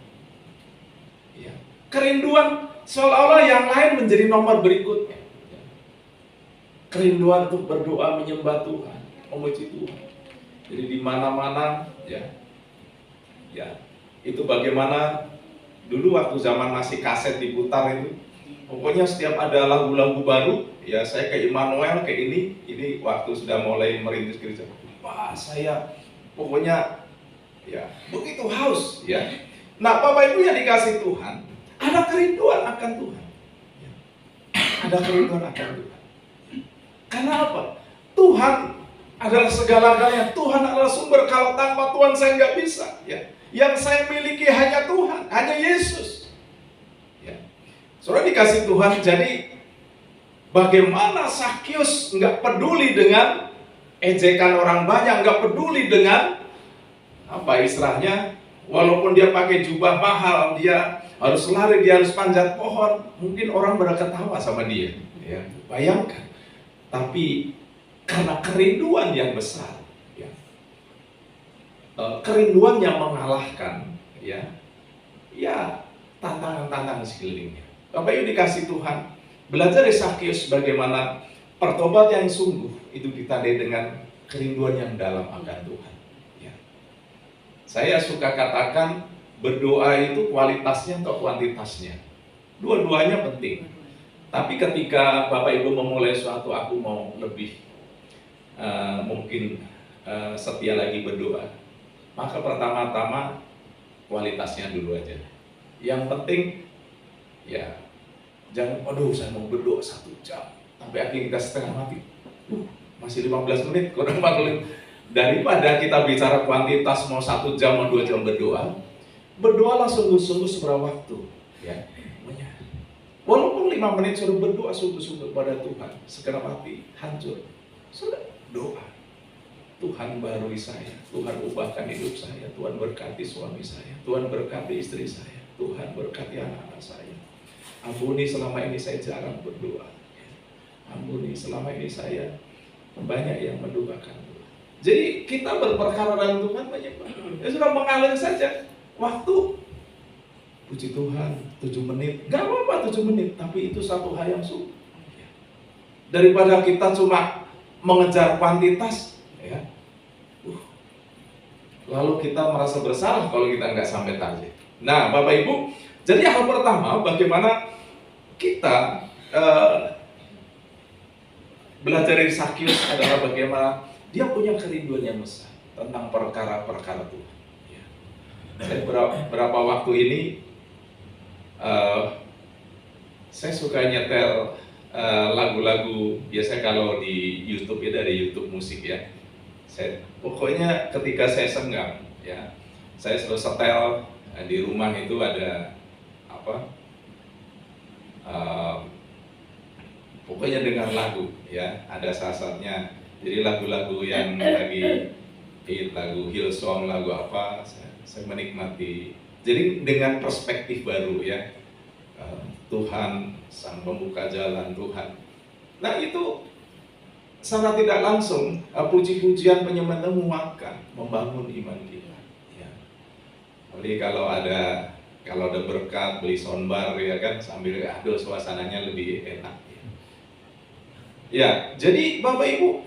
Ya. Kerinduan seolah-olah yang lain menjadi nomor berikutnya. Ya. Kerinduan untuk berdoa, menyembah Tuhan, memuji Tuhan. Jadi di mana-mana, ya, Ya, itu bagaimana dulu waktu zaman masih kaset diputar itu, pokoknya setiap ada lagu-lagu baru, ya saya ke Immanuel, ke ini waktu sudah mulai merintis gereja. Wah, saya pokoknya ya begitu haus, ya. Nah, Bapak Ibu yang dikasih Tuhan, ada kerinduan akan Tuhan. Ya. Ada kerinduan akan Tuhan. Karena apa? Tuhan adalah segala-galanya. Tuhan adalah sumber. Kalau tanpa Tuhan saya nggak bisa. Ya. Yang saya miliki hanya Tuhan, hanya Yesus. Ya. Saudara dikasih Tuhan, jadi bagaimana Sakyus nggak peduli dengan ejekan orang banyak, nggak peduli dengan apa istilahnya, walaupun dia pakai jubah mahal, dia harus lari, dia harus panjat pohon, mungkin orang berketawa sama dia. Ya. Bayangkan. Tapi karena kerinduan yang besar, ya, kerinduan yang mengalahkan, ya tantangan-tantangan sekelilingnya. Bapak Ibu dikasih Tuhan, belajar dari Sakyus bagaimana pertobat yang sungguh itu ditandai dengan kerinduan yang dalam akan Tuhan. Ya. Saya suka katakan berdoa itu kualitasnya atau kuantitasnya, dua-duanya penting. Tapi ketika Bapak Ibu memulai suatu, aku mau lebih mungkin setia lagi berdoa, maka pertama-tama kualitasnya dulu aja. Yang penting ya jangan, aduh saya mau berdoa 1 jam sampai akhirnya kita setengah mati, masih 15 menit kurang 40. Daripada kita bicara kuantitas mau 1 jam mau 2 jam berdoalah sungguh-sungguh seberapa waktu, ya. Walaupun 5 menit suruh berdoa sungguh-sungguh pada Tuhan, segenap hati hancur, sudah doa. Tuhan barui saya, Tuhan ubahkan hidup saya, Tuhan berkati suami saya, Tuhan berkati istri saya, Tuhan berkati anak-anak saya. Ampuni selama ini saya jarang berdoa, ampuni selama ini saya banyak yang menduakan Tuhan. Jadi kita berperkara dengan Tuhan banyak banget. Ya sudah mengalir saja waktu. Puji Tuhan, 7 menit, gak apa-apa 7 menit, tapi itu satu hal yang sulit. Daripada kita cuma mengejar kuantitas, ya, lalu kita merasa bersalah kalau kita nggak sampai target. Nah, Bapak Ibu, jadi hal pertama bagaimana kita belajar dari Sakyus adalah bagaimana dia punya kerinduan yang besar tentang perkara-perkara Tuhan. Ya. Saya berapa waktu ini saya suka nyetel lagu-lagu biasa kalau di YouTube, ya, dari YouTube musik, ya. Pokoknya ketika saya senggang, ya, saya selalu setel di rumah itu ada apa? Pokoknya dengar lagu, ya, ada saat-saatnya. Jadi lagu-lagu yang lagi lagu Hillsong, lagu apa, saya menikmati. Jadi dengan perspektif baru, ya, Tuhan sang pembuka jalan, Tuhan. Nah itu sangat tidak langsung puji-pujian penyembah menguatkan, membangun iman kita. Ya. Jadi kalau ada berkat, beli soundbar, ya kan, sambil aduh suasananya lebih enak. Ya, jadi Bapak Ibu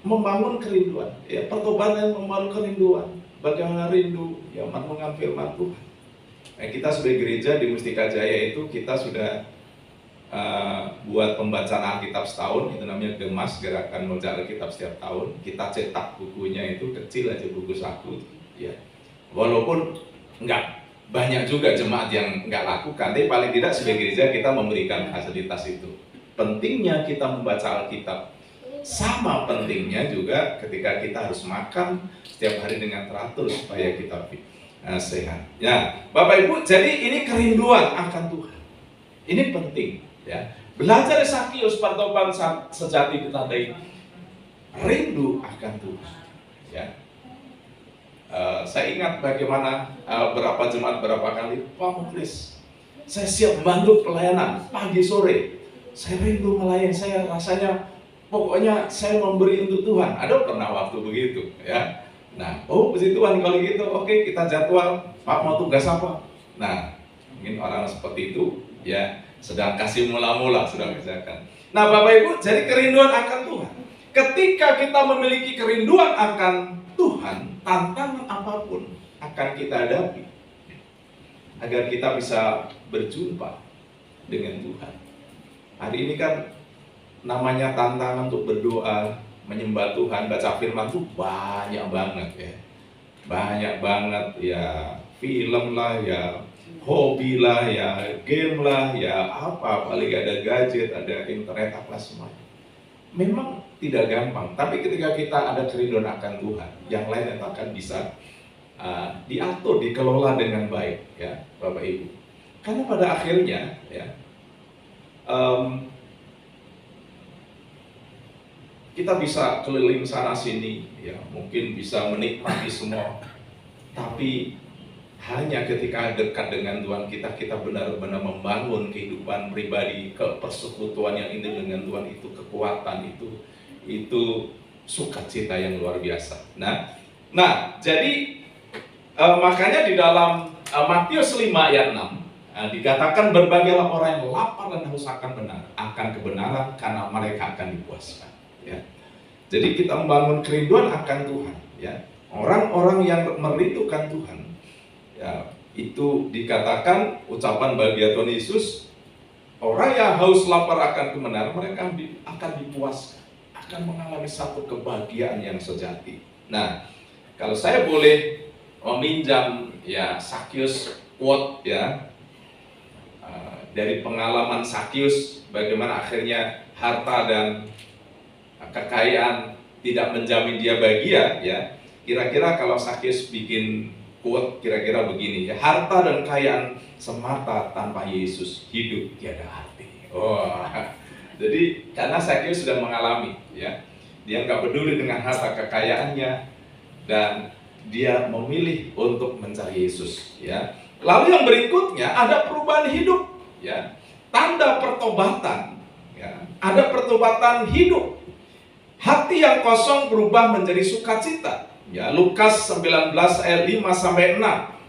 membangun kerinduan, ya, pertobatan membangun kerinduan. Bagaimana rindu, ya, merenungkan firman Tuhan. Nah, kita sebagai gereja di Mustika Jaya itu kita sudah buat pembacaan Alkitab setahun, itu namanya Gemas, Gerakan Membaca Alkitab setiap tahun. Kita cetak bukunya itu kecil aja, buku saku, ya. Walaupun nggak banyak juga jemaat yang nggak lakukan, tapi paling tidak sebagai gereja kita memberikan fasilitas itu. Pentingnya kita membaca Alkitab, sama pentingnya juga ketika kita harus makan setiap hari dengan teratur supaya kita sehat. Ya, Bapak Ibu, jadi ini kerinduan akan Tuhan. Ini penting, ya. Belajar dari Sakyus, pertobat sejati ditandai rindu akan Tuhan. Ya. Saya ingat bagaimana berapa jemaat berapa kali, Pak Muklis, saya siap bantu pelayanan pagi sore. Saya rindu melayani, saya rasanya pokoknya saya memberi untuk Tuhan. Ada pernah waktu begitu, ya. Nah, puji Tuhan kalau gitu, oke, kita jadwal, Pak mau tugas apa? Nah, mungkin orang seperti itu, ya, sedang kasih mula-mula, sudah kerjakan. Nah, Bapak Ibu, jadi kerinduan akan Tuhan. Ketika kita memiliki kerinduan akan Tuhan, tantangan apapun akan kita hadapi agar kita bisa berjumpa dengan Tuhan. Hari ini kan namanya tantangan untuk berdoa, menyembah Tuhan, baca firman tuh banyak banget ya. Banyak banget ya, film lah ya, hobi lah ya, game lah ya, apa, paling ada gadget, ada internet, apa semuanya. Memang tidak gampang, tapi ketika kita ada kerinduan akan Tuhan, yang lain akan bisa diatur, dikelola dengan baik ya Bapak Ibu. Karena pada akhirnya ya kita bisa keliling sana sini ya, mungkin bisa menikmati semua, tapi hanya ketika dekat dengan Tuhan kita benar-benar membangun kehidupan pribadi, persekutuan yang intim dengan Tuhan, itu kekuatan, itu sukacita yang luar biasa. Nah jadi makanya di dalam Matius 5 ayat 6 dikatakan, berbagailah orang yang lapar dan haus akan kebenaran, karena mereka akan dipuaskan. Ya. Jadi kita membangun kerinduan akan Tuhan. Ya. Orang-orang yang merindukan Tuhan, ya, itu dikatakan ucapan bagi Tuhan Yesus, orang yang haus lapar akan kebenaran, mereka akan dipuaskan, akan mengalami satu kebahagiaan yang sejati. Nah, kalau saya boleh meminjam ya Sakyus quote ya, dari pengalaman Sakyus, bagaimana akhirnya harta dan kekayaan tidak menjamin dia bahagia ya. Kira-kira kalau Sakyus bikin quote kira-kira begini ya, harta dan kekayaan semata tanpa Yesus, hidup tiada arti. Jadi karena Sakyus sudah mengalami ya, dia nggak peduli dengan harta kekayaannya dan dia memilih untuk mencari Yesus ya. Lalu yang berikutnya ada perubahan hidup ya, tanda pertobatan ya, ada pertobatan hidup. Hati yang kosong berubah menjadi sukacita ya. Lukas 19 ayat 5 sampai 6.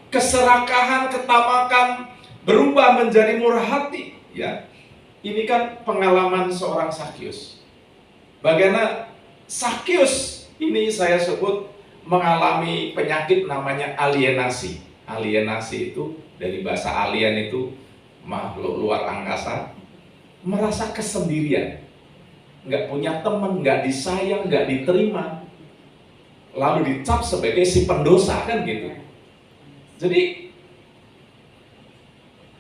Keserakahan, ketamakan berubah menjadi murah hati ya. Ini kan pengalaman seorang Sakyus. Bagaimana Sakyus ini saya sebut mengalami penyakit namanya alienasi. Alienasi itu dari bahasa alien, itu makhluk luar angkasa, merasa kesendirian, nggak punya teman, nggak disayang, nggak diterima, lalu dicap sebagai si pendosa kan gitu. Jadi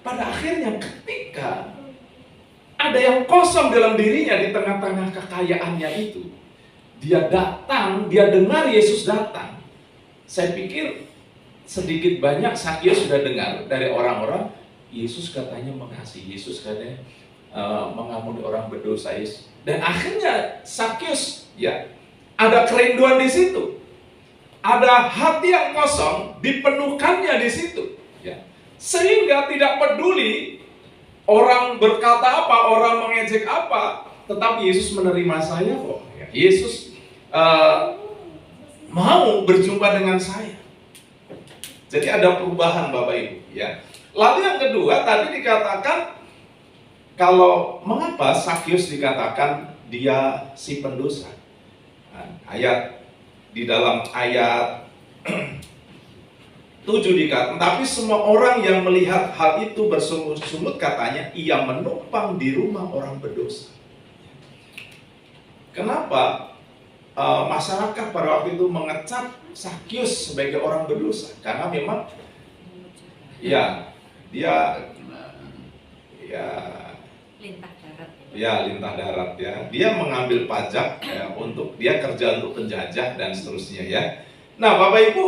pada akhirnya ketika ada yang kosong dalam dirinya di tengah-tengah kekayaannya itu, dia datang, dia dengar Yesus datang. Saya pikir sedikit banyak Sakyus sudah dengar dari orang-orang, Yesus katanya mengasihi, Yesus katanya mengampuni orang berdosa. Dan akhirnya Sakyus ya ada kerinduan di situ, ada hati yang kosong dipenuhkannya di situ ya, sehingga tidak peduli orang berkata apa, orang mengejek apa, tetapi Yesus menerima saya kok. Yesus mau berjumpa dengan saya. Jadi ada perubahan Bapak Ibu ya. Lalu yang kedua tadi dikatakan, kalau mengapa Sakyus dikatakan dia si pendosa. Ayat di dalam ayat 7 dikatakan, tapi semua orang yang melihat hal itu bersungut-sungut, katanya ia menumpang di rumah orang berdosa. Kenapa masyarakat pada waktu itu mengecap Sakyus sebagai orang berdosa? Karena memang ya dia lintah darat ya. Dia mengambil pajak ya, untuk dia kerja untuk penjajah dan seterusnya ya. Nah, Bapak Ibu,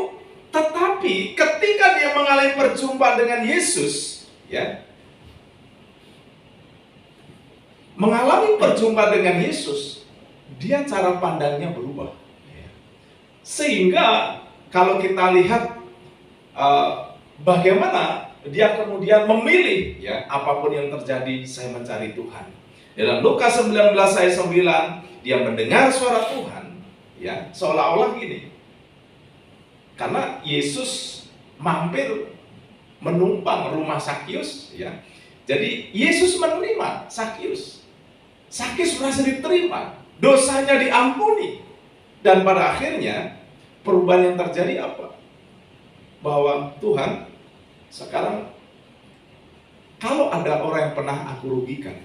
tetapi ketika dia mengalami perjumpaan dengan Yesus ya, mengalami perjumpaan dengan Yesus, dia cara pandangnya berubah. Sehingga kalau kita lihat bagaimana dia kemudian memilih ya, apapun yang terjadi saya mencari Tuhan. Dalam Lukas 19 ayat 9, dia mendengar suara Tuhan ya, seolah-olah gini. Karena Yesus mampir menumpang rumah Sakyus ya. Jadi Yesus menerima Sakyus. Sakyus merasa diterima, dosanya diampuni. Dan pada akhirnya perubahan yang terjadi apa? Bahwa Tuhan, sekarang kalau ada orang yang pernah aku rugikan,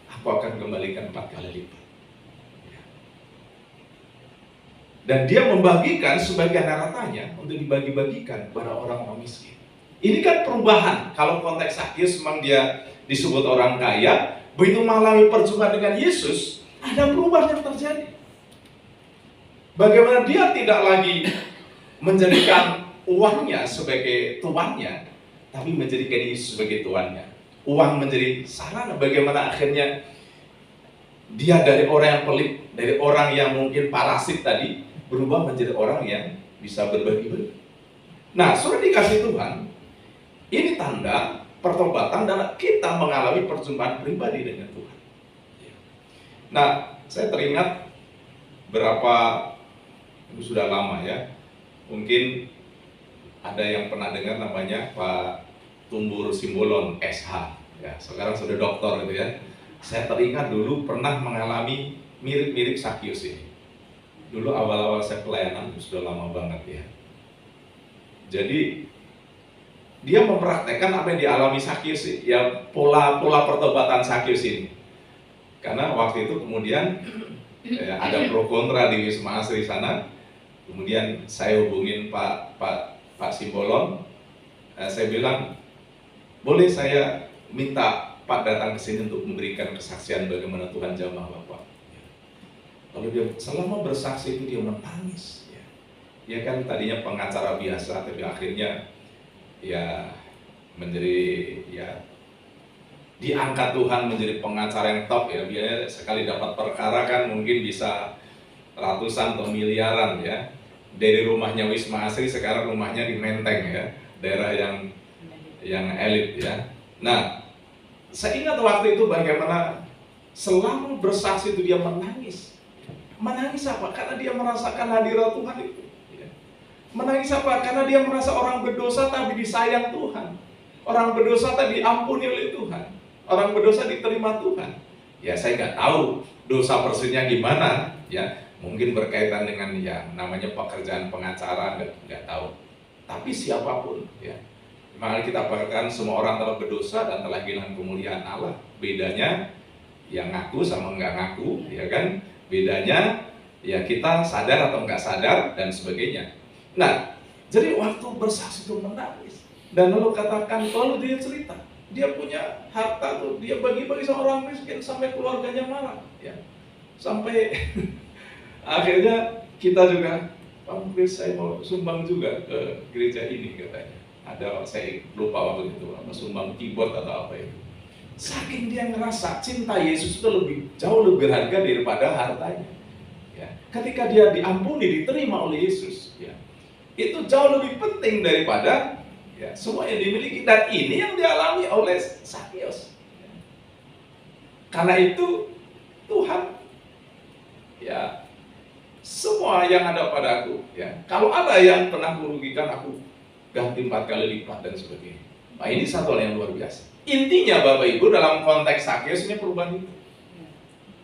aku akan kembalikan 4 kali lipat. Dan dia membagikan sebagian hartanya untuk dibagi-bagikan kepada orang-orang miskin. Ini kan perubahan. Kalau konteks Sakyus memang dia disebut orang kaya, begitu mengalami perjumpaan dengan Yesus, ada perubahan yang terjadi. Bagaimana dia tidak lagi menjadikan uangnya sebagai tuannya, tapi menjadikan Yesus sebagai tuannya. Uang menjadi sarana bagaimana akhirnya dia dari orang yang pelit, dari orang yang mungkin parasit tadi, berubah menjadi orang yang bisa berbagi-bagi. Nah, sudah dikasih Tuhan, ini tanda pertobatan dan kita mengalami perjumpaan pribadi dengan Tuhan. Nah, saya teringat itu sudah lama ya, mungkin ada yang pernah dengar namanya Pak Tumbur Simbolon SH, ya, sekarang sudah doktor gitu ya. Saya teringat dulu pernah mengalami mirip-mirip Sakyus ini. Dulu awal-awal saya pelayanan, sudah lama banget ya. Jadi dia mempraktekkan apa yang dialami Sakyus, ya pola pertobatan Sakyus ini. Karena waktu itu kemudian ada pro kontra di Wisma Asri sana. Kemudian saya hubungin Pak Simbolon, saya bilang, boleh saya minta Pak datang ke sini untuk memberikan kesaksian bagaimana Tuhan jamah Bapak. Lalu dia selama bersaksi itu dia menangis. Ya kan tadinya pengacara biasa, tapi akhirnya ya menjadi diangkat Tuhan menjadi pengacara yang top ya. Biasanya sekali dapat perkara kan mungkin bisa ratusan atau miliaran ya. Dari rumahnya Wisma Asri sekarang rumahnya di Menteng ya, daerah yang elit ya. Nah, saya ingat waktu itu bagaimana selama bersaksi itu dia menangis. Menangis apa? Karena dia merasakan hadirat Tuhan itu. Menangis apa? Karena dia merasa orang berdosa tapi disayang Tuhan. Orang berdosa tapi diampuni oleh Tuhan. Orang berdosa diterima Tuhan. Ya saya nggak tahu dosa persisnya gimana. Ya mungkin berkaitan dengan ya namanya pekerjaan pengacara, nggak tahu. Tapi siapapun ya. Makanya kita katakan semua orang telah berdosa dan telah kehilangan kemuliaan Allah. Bedanya yang ngaku sama nggak ngaku, ya kan? Bedanya ya kita sadar atau nggak sadar dan sebagainya. Nah, jadi waktu bersaksi itu menangis dan lalu dia cerita, dia punya harta tuh, dia bagi-bagi sama orang miskin sampai keluarganya marah, ya. Sampai akhirnya kita juga, Pak Chris saya mau sumbang juga ke gereja ini katanya. Ada saya lupa waktu itu, sumbang keyboard atau apa itu. Saking dia ngerasa cinta Yesus itu jauh lebih berharga daripada hartanya. Ya. Ketika dia diampuni, diterima oleh Yesus, ya, itu jauh lebih penting daripada ya, semua yang dimiliki. Dan ini yang dialami oleh Sakyus. Ya. Karena itu Tuhan, ya, semua yang ada padaku, ya, kalau ada yang pernah merugikan aku, ganti 4 kali lipat dan sebagainya. Nah ini satu hal yang luar biasa. Intinya Bapak Ibu dalam konteks Sakyus ini perubahan itu.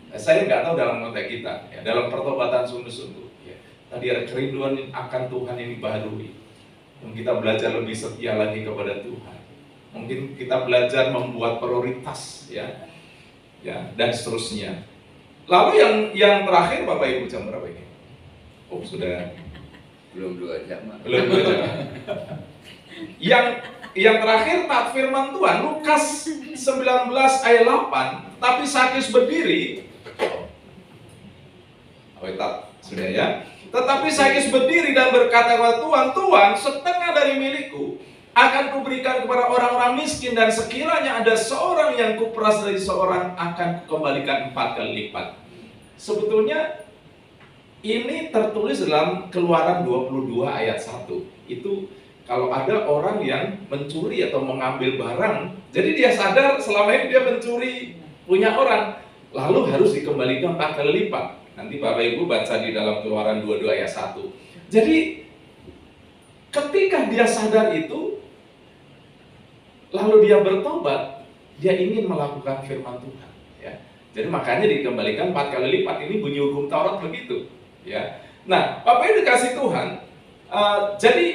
Nah, saya nggak tahu dalam konteks kita, ya, dalam pertobatan sungguh-sungguh. Ya, tadi ada kerinduan akan Tuhan yang dibaharui. Mungkin kita belajar lebih setia lagi kepada Tuhan. Mungkin kita belajar membuat prioritas, ya, dan seterusnya. Lalu yang terakhir Bapak Ibu jam berapa ini? Oh sudah. Belum 2 jam. Belum 2 jam. Yang terakhir taat firman Tuhan Lukas 19 ayat 8. Tapi Sakyus berdiri. Sudah ya. Tetapi Sakyus berdiri dan berkata kepada Tuhan, Tuhan, setengah dari milikku akan kuberikan kepada orang-orang miskin, dan sekiranya ada seorang yang kuperas dari seorang akan kukembalikan 4 kali lipat. Sebetulnya ini tertulis dalam Keluaran 22 ayat 1. Itu kalau ada orang yang mencuri atau mengambil barang, jadi dia sadar selama ini dia mencuri punya orang, lalu harus dikembalikan 4 kali lipat. Nanti Bapak Ibu baca di dalam Keluaran 22 ayat 1. Jadi ketika dia sadar itu, lalu dia bertobat, dia ingin melakukan firman Tuhan. Ya. Jadi makanya dikembalikan 4 kali lipat. Ini bunyi hukum Taurat begitu. Ya. Nah, Bapak Ibu dikasih Tuhan, jadi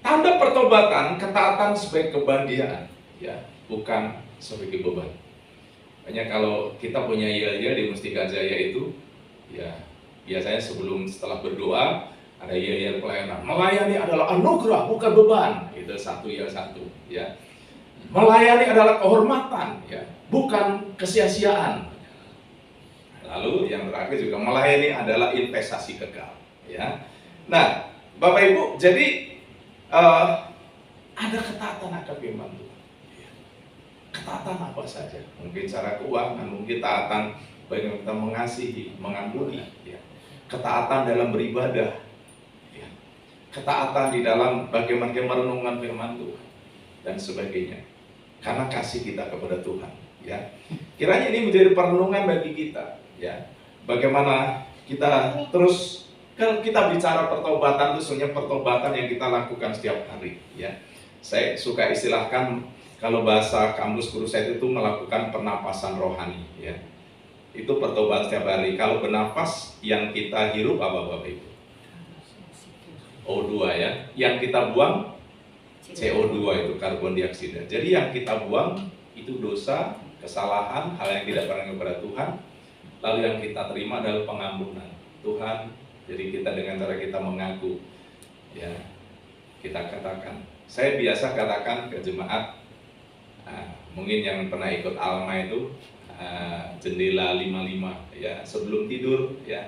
tanda pertobatan, ketaatan sebagai kebahagiaan, ya, bukan sebagai beban. Makanya kalau kita punya yel-yel di Mustika Jaya itu, ya biasanya setelah berdoa ada yel-yel pelayanan. Melayani adalah anugerah, bukan beban. Itu satu yel satu, ya. Melayani adalah kehormatan, ya, bukan kesia-siaan. Lalu yang terakhir juga melayani adalah investasi kekal, ya. Nah, Bapak Ibu, jadi ada ketaatan akan firman Tuhan. Ketaatan apa saja, mungkin cara keuangan, mungkin taatan bagaimana kita mengasihi, mengampuni, ya. Ketaatan dalam beribadah, ya. Ketaatan di dalam bagaimana merenungkan firman Tuhan dan sebagainya, karena kasih kita kepada Tuhan, ya. Kiranya ini menjadi perenungan bagi kita, ya. Bagaimana kita terus, kalau kita bicara pertobatan itu sebenarnya pertobatan yang kita lakukan setiap hari, ya. Saya suka istilahkan, kalau bahasa kamus guru saya itu melakukan pernapasan rohani, ya. Itu pertobatan setiap hari. Kalau bernafas, yang kita hirup apa Bapak Ibu? O2, ya. Yang kita buang CO2, itu karbon dioksida. Jadi yang kita buang itu dosa, kesalahan, hal yang tidak pernah kepada Tuhan. Lalu yang kita terima adalah pengampunan Tuhan. Jadi kita dengan cara kita mengaku, ya, kita katakan. Saya biasa katakan ke jemaat, mungkin yang pernah ikut Alma itu, jendela 55, ya, sebelum tidur, ya,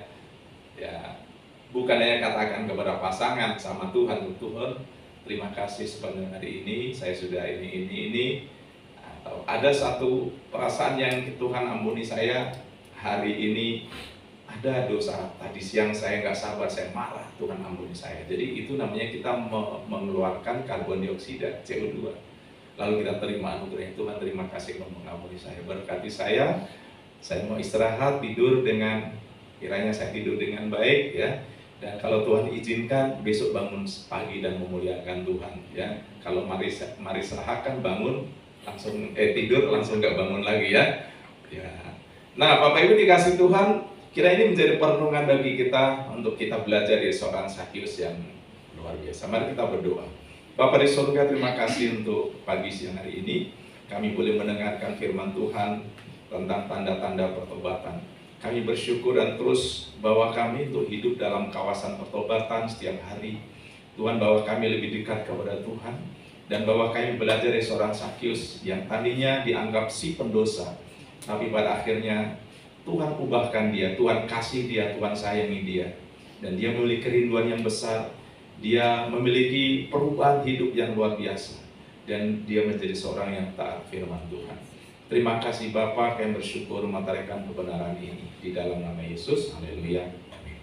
bukan hanya katakan kepada pasangan sama Tuhan, Tuhan, terima kasih sepanjang hari ini saya sudah ini, atau ada satu perasaan yang Tuhan ampuni saya hari ini, ada dosa tadi siang saya nggak sabar, saya marah, Tuhan ampuni saya. Jadi itu namanya kita mengeluarkan karbon dioksida, CO2. Lalu kita terima anugerah Tuhan, terima kasih Tuhan mengampuni saya, berkati saya mau istirahat, tidur dengan, kiranya saya tidur dengan baik, ya. Dan kalau Tuhan izinkan, besok bangun pagi dan memuliakan Tuhan, ya. Kalau Marisa kan bangun langsung tidur langsung nggak bangun lagi, ya. Nah, Bapak Ibu dikasih Tuhan, kira ini menjadi perenungan bagi kita untuk kita belajar dari seorang Sakyus yang luar biasa. Mari kita berdoa. Bapa di surga, terima kasih untuk pagi siang hari ini. Kami boleh mendengarkan firman Tuhan tentang tanda-tanda pertobatan. Kami bersyukur dan terus bawa kami untuk hidup dalam kawasan pertobatan setiap hari. Tuhan, bawa kami lebih dekat kepada Tuhan. Dan bawa kami belajar dari seorang Sakyus yang tadinya dianggap si pendosa, tapi pada akhirnya Tuhan ubahkan dia, Tuhan kasih dia, Tuhan sayangi dia. Dan dia memiliki kerinduan yang besar. Dia memiliki perubahan hidup yang luar biasa. Dan dia menjadi seorang yang taat firman Tuhan. Terima kasih Bapa, kami bersyukur mematahkan kebenaran ini. Di dalam nama Yesus, haleluya. Amin.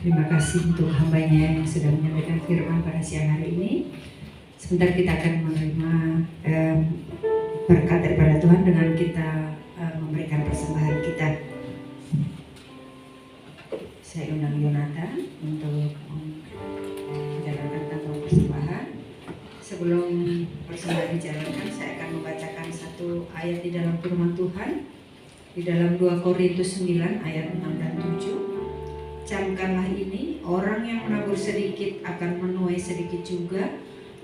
Terima kasih untuk hambanya yang sudah menyampaikan firman pada siang hari ini. Sebentar kita akan menerima berkat daripada Tuhan dengan kita memberikan persembahan kita. Saya undang Yonatan untuk menjalankan tanggung persembahan. Sebelum persembahan dijalankan, saya akan membacakan satu ayat di dalam firman Tuhan. Di dalam 2 Korintus 9 ayat 6 dan 7. Camkanlah ini, orang yang menabur sedikit akan menuai sedikit juga,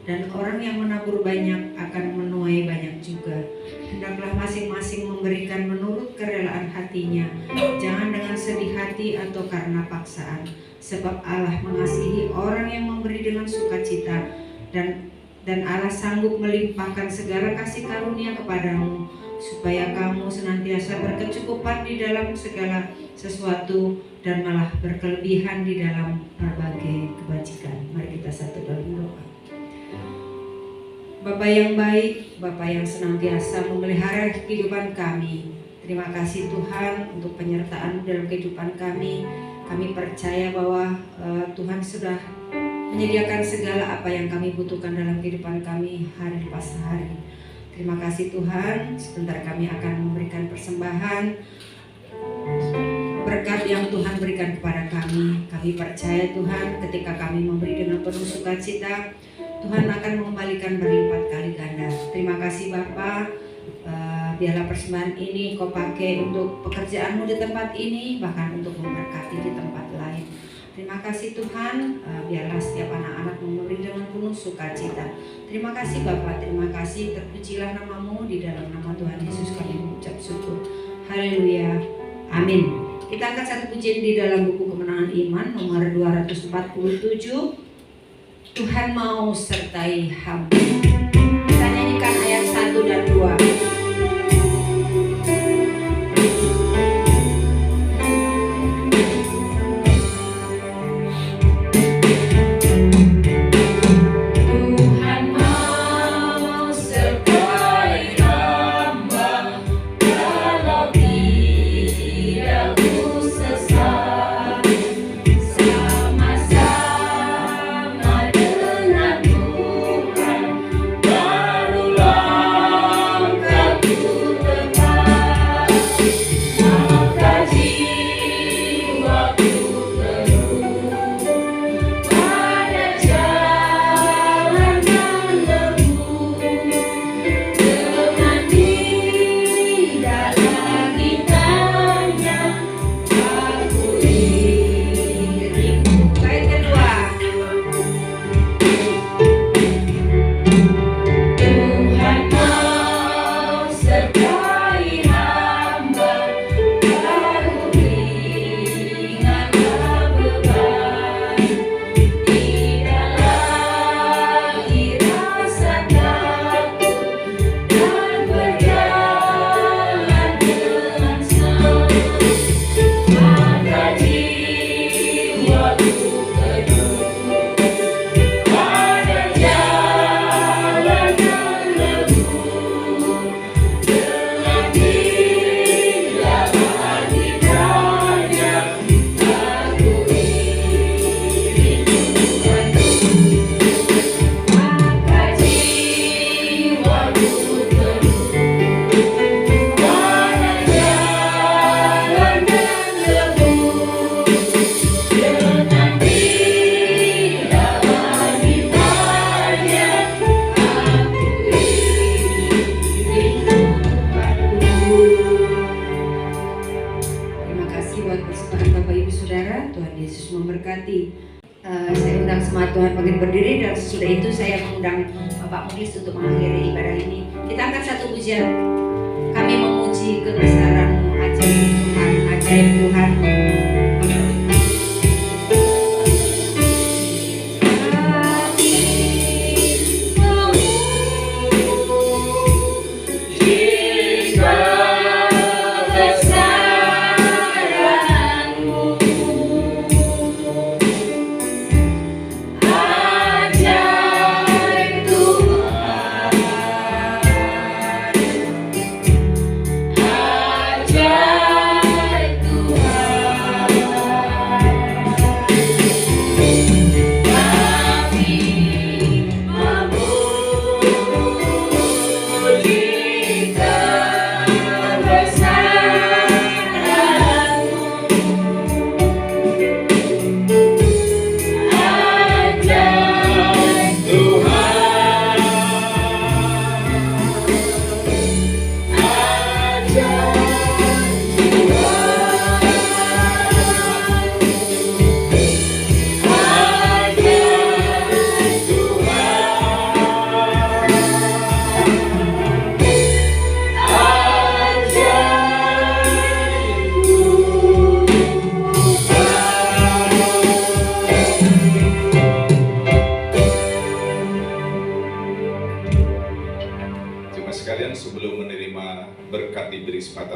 dan orang yang menabur banyak akan menuai banyak juga. Hendaklah masing-masing memberikan menurut kerelaan hatinya, jangan dengan sedih hati atau karena paksaan, sebab Allah mengasihi orang yang memberi dengan sukacita, dan Allah sanggup melimpahkan segala kasih karunia kepadamu, supaya kamu senantiasa berkecukupan di dalam segala sesuatu dan malah berkelebihan di dalam berbagai kebajikan. Mari kita satu dalam doa. Bapa yang baik, Bapa yang senantiasa memelihara kehidupan kami, terima kasih Tuhan untuk penyertaan dalam kehidupan kami. Kami percaya bahwa Tuhan sudah menyediakan segala apa yang kami butuhkan dalam kehidupan kami hari lepas hari. Terima kasih Tuhan. Sebentar kami akan memberikan persembahan. berkat yang Tuhan berikan kepada kami. Kami percaya Tuhan, ketika kami memberi dengan penuh sukacita, Tuhan akan mengembalikan berlipat kali ganda. Terima kasih Bapa. Biarlah persembahan ini Kau pakai untuk pekerjaan-Mu di tempat ini, bahkan untuk memberkati di tempat lain. Terima kasih Tuhan, biarlah setiap anak-anak memberi dengan penuh sukacita. Terima kasih Bapa, terima kasih, terpujilah nama-Mu, di dalam nama Tuhan Yesus kami mengucap syukur. Haleluya, amin. Kita angkat satu pujian di dalam buku Kemenangan Iman nomor 247. Tuhan mau sertai hamba. Kita nyanyikan ayat 1 dan 2. Saya undang semua Tuhan bagi berdiri, dan sesudah itu saya mengundang Bapak Muklis untuk mengakhiri ibadah ini. Kita angkat satu pujian. Kami memuji kebesaran-Mu, ajaib Tuhan, ajaib Tuhan.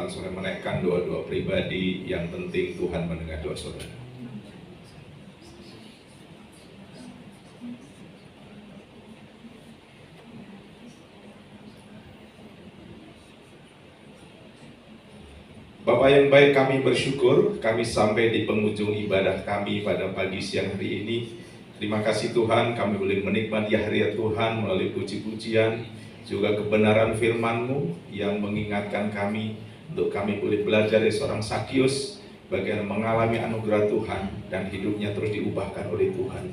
Saudara menaikkan doa-doa pribadi, yang penting Tuhan mendengar doa saudara. Bapak yang baik, kami bersyukur kami sampai di penghujung ibadah kami pada pagi siang hari ini. Terima kasih Tuhan, kami boleh menikmati hadirat Tuhan melalui puji-pujian, juga kebenaran firman-Mu yang mengingatkan kami untuk kami boleh belajar dari seorang Sakius bagian mengalami anugerah Tuhan dan hidupnya terus diubahkan oleh Tuhan.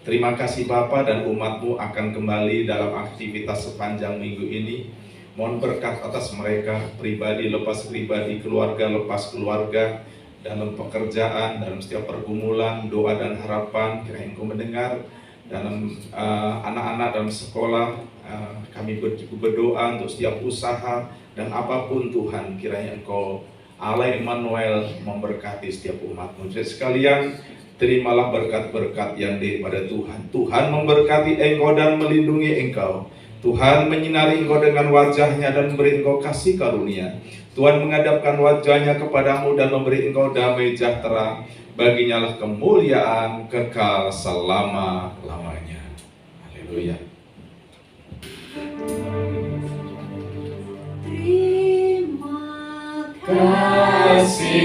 Terima kasih Bapa, dan umat-Mu akan kembali dalam aktivitas sepanjang minggu ini. Mohon berkat atas mereka, pribadi lepas pribadi, keluarga lepas keluarga, dalam pekerjaan, dalam setiap pergumulan, doa dan harapan. Kiranya Engkau mendengar dalam anak-anak dalam sekolah. Kami berdoa untuk setiap usaha dan apapun Tuhan, kiranya Engkau Allah Immanuel memberkati setiap umat-Mu. Jadi sekalian, terimalah berkat-berkat yang daripada Tuhan. Tuhan memberkati engkau dan melindungi engkau. Tuhan menyinari engkau dengan wajahnya dan memberi engkau kasih karunia. Tuhan menghadapkan wajahnya kepadamu dan memberi engkau damai sejahtera. Baginya lah kemuliaan kekal selama-lamanya. Haleluya. Terima Kasih